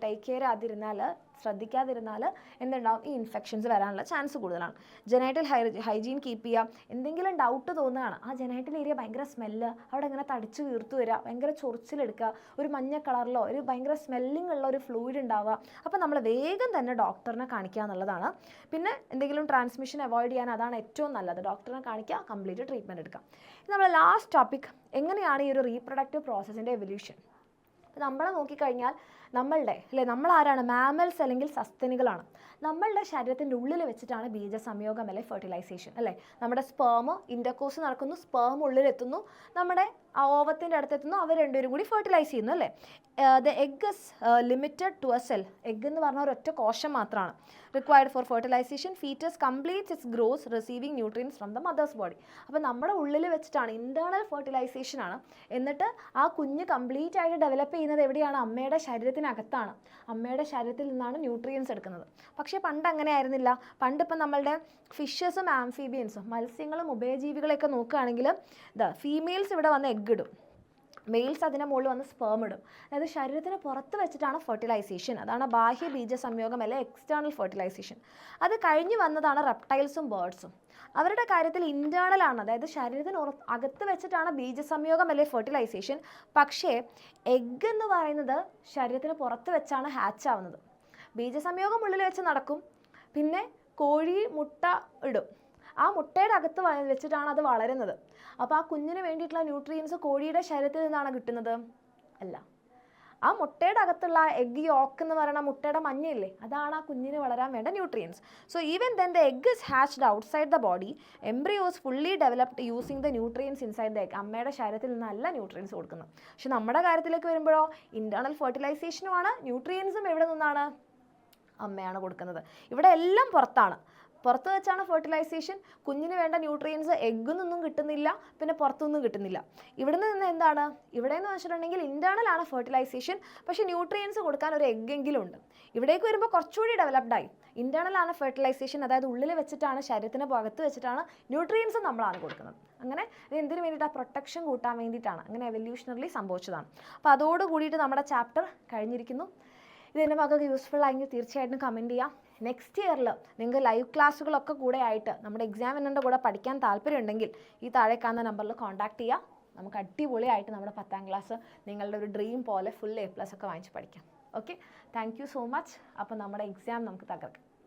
ടേക്ക് കെയർ ആതിരുന്നാൽ, ശ്രദ്ധിക്കാതിരുന്നാൽ എന്തുണ്ടാവും, ഈ ഇൻഫെക്ഷൻസ് വരാനുള്ള ചാൻസ് കൂടുതലാണ്. ജെനൈറ്റൽ ഹൈജീൻ കീപ്പ് ചെയ്യുക. എന്തെങ്കിലും ഡൗട്ട് തോന്നുകയാണ്, ആ ജെനൈറ്റൽ ഏരിയ ഭയങ്കര സ്മെല്ല്, അവിടെ ഇങ്ങനെ തടിച്ച് വീർത്തു വരിക, ഭയങ്കര ചൊറിച്ചിലെടുക്കുക, ഒരു മഞ്ഞ കളറിലോ ഒരു ഭയങ്കര സ്മെല്ലിംഗ് ഉള്ള ഒരു ഫ്ലൂയിഡ് ഉണ്ടാവുക, അപ്പോൾ നമ്മൾ വേഗം തന്നെ ഡോക്ടറിനെ കാണിക്കുക എന്നുള്ളതാണ്. പിന്നെ എന്തെങ്കിലും ട്രാൻസ്മിഷൻ അവോയ്ഡ് ചെയ്യാൻ അതാണ് ഏറ്റവും നല്ലത്, ഡോക്ടറിനെ കാണിക്കുക, കംപ്ലീറ്റ് ട്രീറ്റ്മെൻറ്റ് എടുക്കുക. നമ്മൾ ലാസ്റ്റ് ടോപ്പിക്, എങ്ങനെയാണ് ഈ ഒരു റീപ്രൊഡക്റ്റീവ് പ്രോസസ്സിൻ്റെ എവല്യൂഷൻ. നമ്മളെ നോക്കിക്കഴിഞ്ഞാൽ നമ്മൾ ആരാണ്, മാമൽസ് അല്ലെങ്കിൽ സസ്തനികളാണ്. നമ്മളുടെ ശരീരത്തിൻ്റെ ഉള്ളിൽ വെച്ചിട്ടാണ് ബീജസംയോഗം അല്ലെ ഫെർട്ടിലൈസേഷൻ അല്ലേ. നമ്മുടെ സ്പേമ് ഇൻ്റർകോഴ്സ് നടക്കുന്നു, സ്പേം ഉള്ളിലെത്തുന്നു, നമ്മുടെ ഓവത്തിൻ്റെ അടുത്തെത്തുന്നു, അവർ 2 പേരും കൂടി ഫെർട്ടിലൈസ് ചെയ്യുന്നു അല്ലേ. The egg is limited to a cell. Egg എന്ന് പറഞ്ഞാൽ ഒരൊറ്റ കോശം മാത്രമാണ്. Required for fertilisation, foetus completes its grows receiving nutrients from the mother's body. അപ്പോൾ നമ്മുടെ ഉള്ളിൽ വെച്ചിട്ടാണ്, ഇൻറ്റേർണൽ ഫെർട്ടിലൈസേഷൻ ആണ്. എന്നിട്ട് ആ കുഞ്ഞ് കംപ്ലീറ്റ് ആയിട്ട് ഡെവലപ്പ് ചെയ്യുന്നത് എവിടെയാണ്, അമ്മയുടെ ശരീരത്തിനകത്താണ്. അമ്മയുടെ ശരീരത്തിൽ നിന്നാണ് ന്യൂട്രിയൻസ് എടുക്കുന്നത്. പക്ഷേ പണ്ട് അങ്ങനെ ആയിരുന്നില്ല. പണ്ട് ഇപ്പം നമ്മളുടെ ഫിഷസും ആംഫീബിയൻസും, മത്സ്യങ്ങളും ഉഭയജീവികളെയൊക്കെ നോക്കുകയാണെങ്കിൽ ഫീമെയിൽസ് ഇവിടെ വന്ന് എഗ് ഇടും, മെയിൽസ് അതിൻ്റെ മുകളിൽ വന്ന് സ്പേം ഇടും. അതായത് ശരീരത്തിന് പുറത്ത് വെച്ചിട്ടാണ് ഫെർട്ടിലൈസേഷൻ. അതാണ് ബാഹ്യ ബീജസംയോഗം അല്ലെ എക്സ്റ്റേണൽ ഫെർട്ടിലൈസേഷൻ. അത് കഴിഞ്ഞ് വന്നതാണ് റെപ്റ്റൈൽസും ബേർഡ്സും. അവരുടെ കാര്യത്തിൽ ഇൻറ്റേർണൽ ആണ്, അതായത് ശരീരത്തിന് അകത്ത് വെച്ചിട്ടാണ് ബീജസംയോഗം അല്ലെ ഫെർട്ടിലൈസേഷൻ. പക്ഷേ എഗ് എന്ന് പറയുന്നത് ശരീരത്തിന് പുറത്ത് വെച്ചാണ് ഹാച്ച് ആവുന്നത്. ബീജസംയോഗം ഉള്ളിൽ വെച്ച് നടക്കും, പിന്നെ കോഴി മുട്ട ഇടും, ആ മുട്ടയുടെ അകത്ത് വെച്ചിട്ടാണ് അത് വളരുന്നത്. അപ്പോൾ ആ കുഞ്ഞിന് വേണ്ടിയിട്ടുള്ള ന്യൂട്രിയൻസ് കോഴിയുടെ ശരീരത്തിൽ നിന്നാണ് കിട്ടുന്നത്? അല്ല, ആ മുട്ടയുടെ അകത്തുള്ള എഗ് യോക്ക് എന്ന് പറയുന്ന മുട്ടയുടെ മഞ്ഞയില്ലേ, അതാണ് ആ കുഞ്ഞിന് വളരാൻ വേണ്ട nutrients. So even then the egg is hatched outside the body, embryos fully developed using the nutrients inside the egg. അമ്മയുടെ ശരീരത്തിൽ നിന്നല്ല ന്യൂട്രിയൻസ് കൊടുക്കുന്നത്. പക്ഷെ നമ്മുടെ കാര്യത്തിലേക്ക് വരുമ്പോഴോ ഇൻറ്റേർണൽ ഫെർട്ടിലൈസേഷനുമാണ്, ന്യൂട്രിയൻസും എവിടെ നിന്നാണ്, അമ്മയാണ് കൊടുക്കുന്നത്. ഇവിടെ എല്ലാം പുറത്താണ്. പുറത്ത് വെച്ചാണ് ഫെർട്ടിലൈസേഷൻ. കുഞ്ഞിന് വേണ്ട ന്യൂട്രിയൻസ് എഗ്ഗിൽ നിന്നും കിട്ടുന്നില്ല, പിന്നെ പുറത്തുനിന്നും കിട്ടുന്നില്ല. ഇവിടെ നിന്ന് എന്താണ്, ഇവിടെ എന്ന് വെച്ചിട്ടുണ്ടെങ്കിൽ ഇൻറ്റേർണൽ ആണ് ഫെർട്ടിലൈസേഷൻ, പക്ഷേ ന്യൂട്രിയൻസ് കൊടുക്കാൻ ഒരു എഗ്ഗെങ്കിലും ഉണ്ട്. ഇവിടേക്ക് വരുമ്പോൾ കുറച്ചുകൂടി ഡെവലപ്ഡായി. ഇൻറ്റേർണൽ ആണ് ഫെർട്ടിലൈസേഷൻ, അതായത് ഉള്ളിൽ വെച്ചിട്ടാണ്, ശരീരത്തിന് പുറത്ത് വെച്ചിട്ടാണ് ന്യൂട്രിയൻസ് നമ്മളാണ് കൊടുക്കുന്നത്. അങ്ങനെ ഇത് എന്തിനു വേണ്ടിയിട്ടാണ്, പ്രൊട്ടക്ഷൻ കൂട്ടാൻ വേണ്ടിയിട്ടാണ്. അങ്ങനെ എവല്യൂഷണറി സംഭവിച്ചതാണ്. അപ്പോൾ അതോട് കൂടിയിട്ട് നമ്മുടെ ചാപ്റ്റർ കഴിഞ്ഞിരിക്കുന്നു. ഇത് എൻ്റെ മക്കൾക്ക് യൂസ്ഫുൾ ആയെങ്കിൽ തീർച്ചയായിട്ടും കമൻറ്റ് ചെയ്യാം. നെക്സ്റ്റ് ഇയറിൽ നിങ്ങൾക്ക് ലൈവ് ക്ലാസ്സുകളൊക്കെ കൂടെ ആയിട്ട് നമ്മുടെ എക്സാമിനറിൻ്റെ കൂടെ പഠിക്കാൻ താല്പര്യമുണ്ടെങ്കിൽ ഈ താഴെ കാണുന്ന നമ്പറിൽ കോൺടാക്ട് ചെയ്യുക. നമുക്ക് അടിപൊളിയായിട്ട് നമ്മുടെ 10ാം ക്ലാസ് നിങ്ങളുടെ ഒരു ഡ്രീം പോലെ ഫുൾ A+ ഒക്കെ വാങ്ങിച്ച് പഠിക്കാം. Okay, thank you so much. അപ്പോൾ നമ്മുടെ എക്സാം നമുക്ക് തകർക്കാം.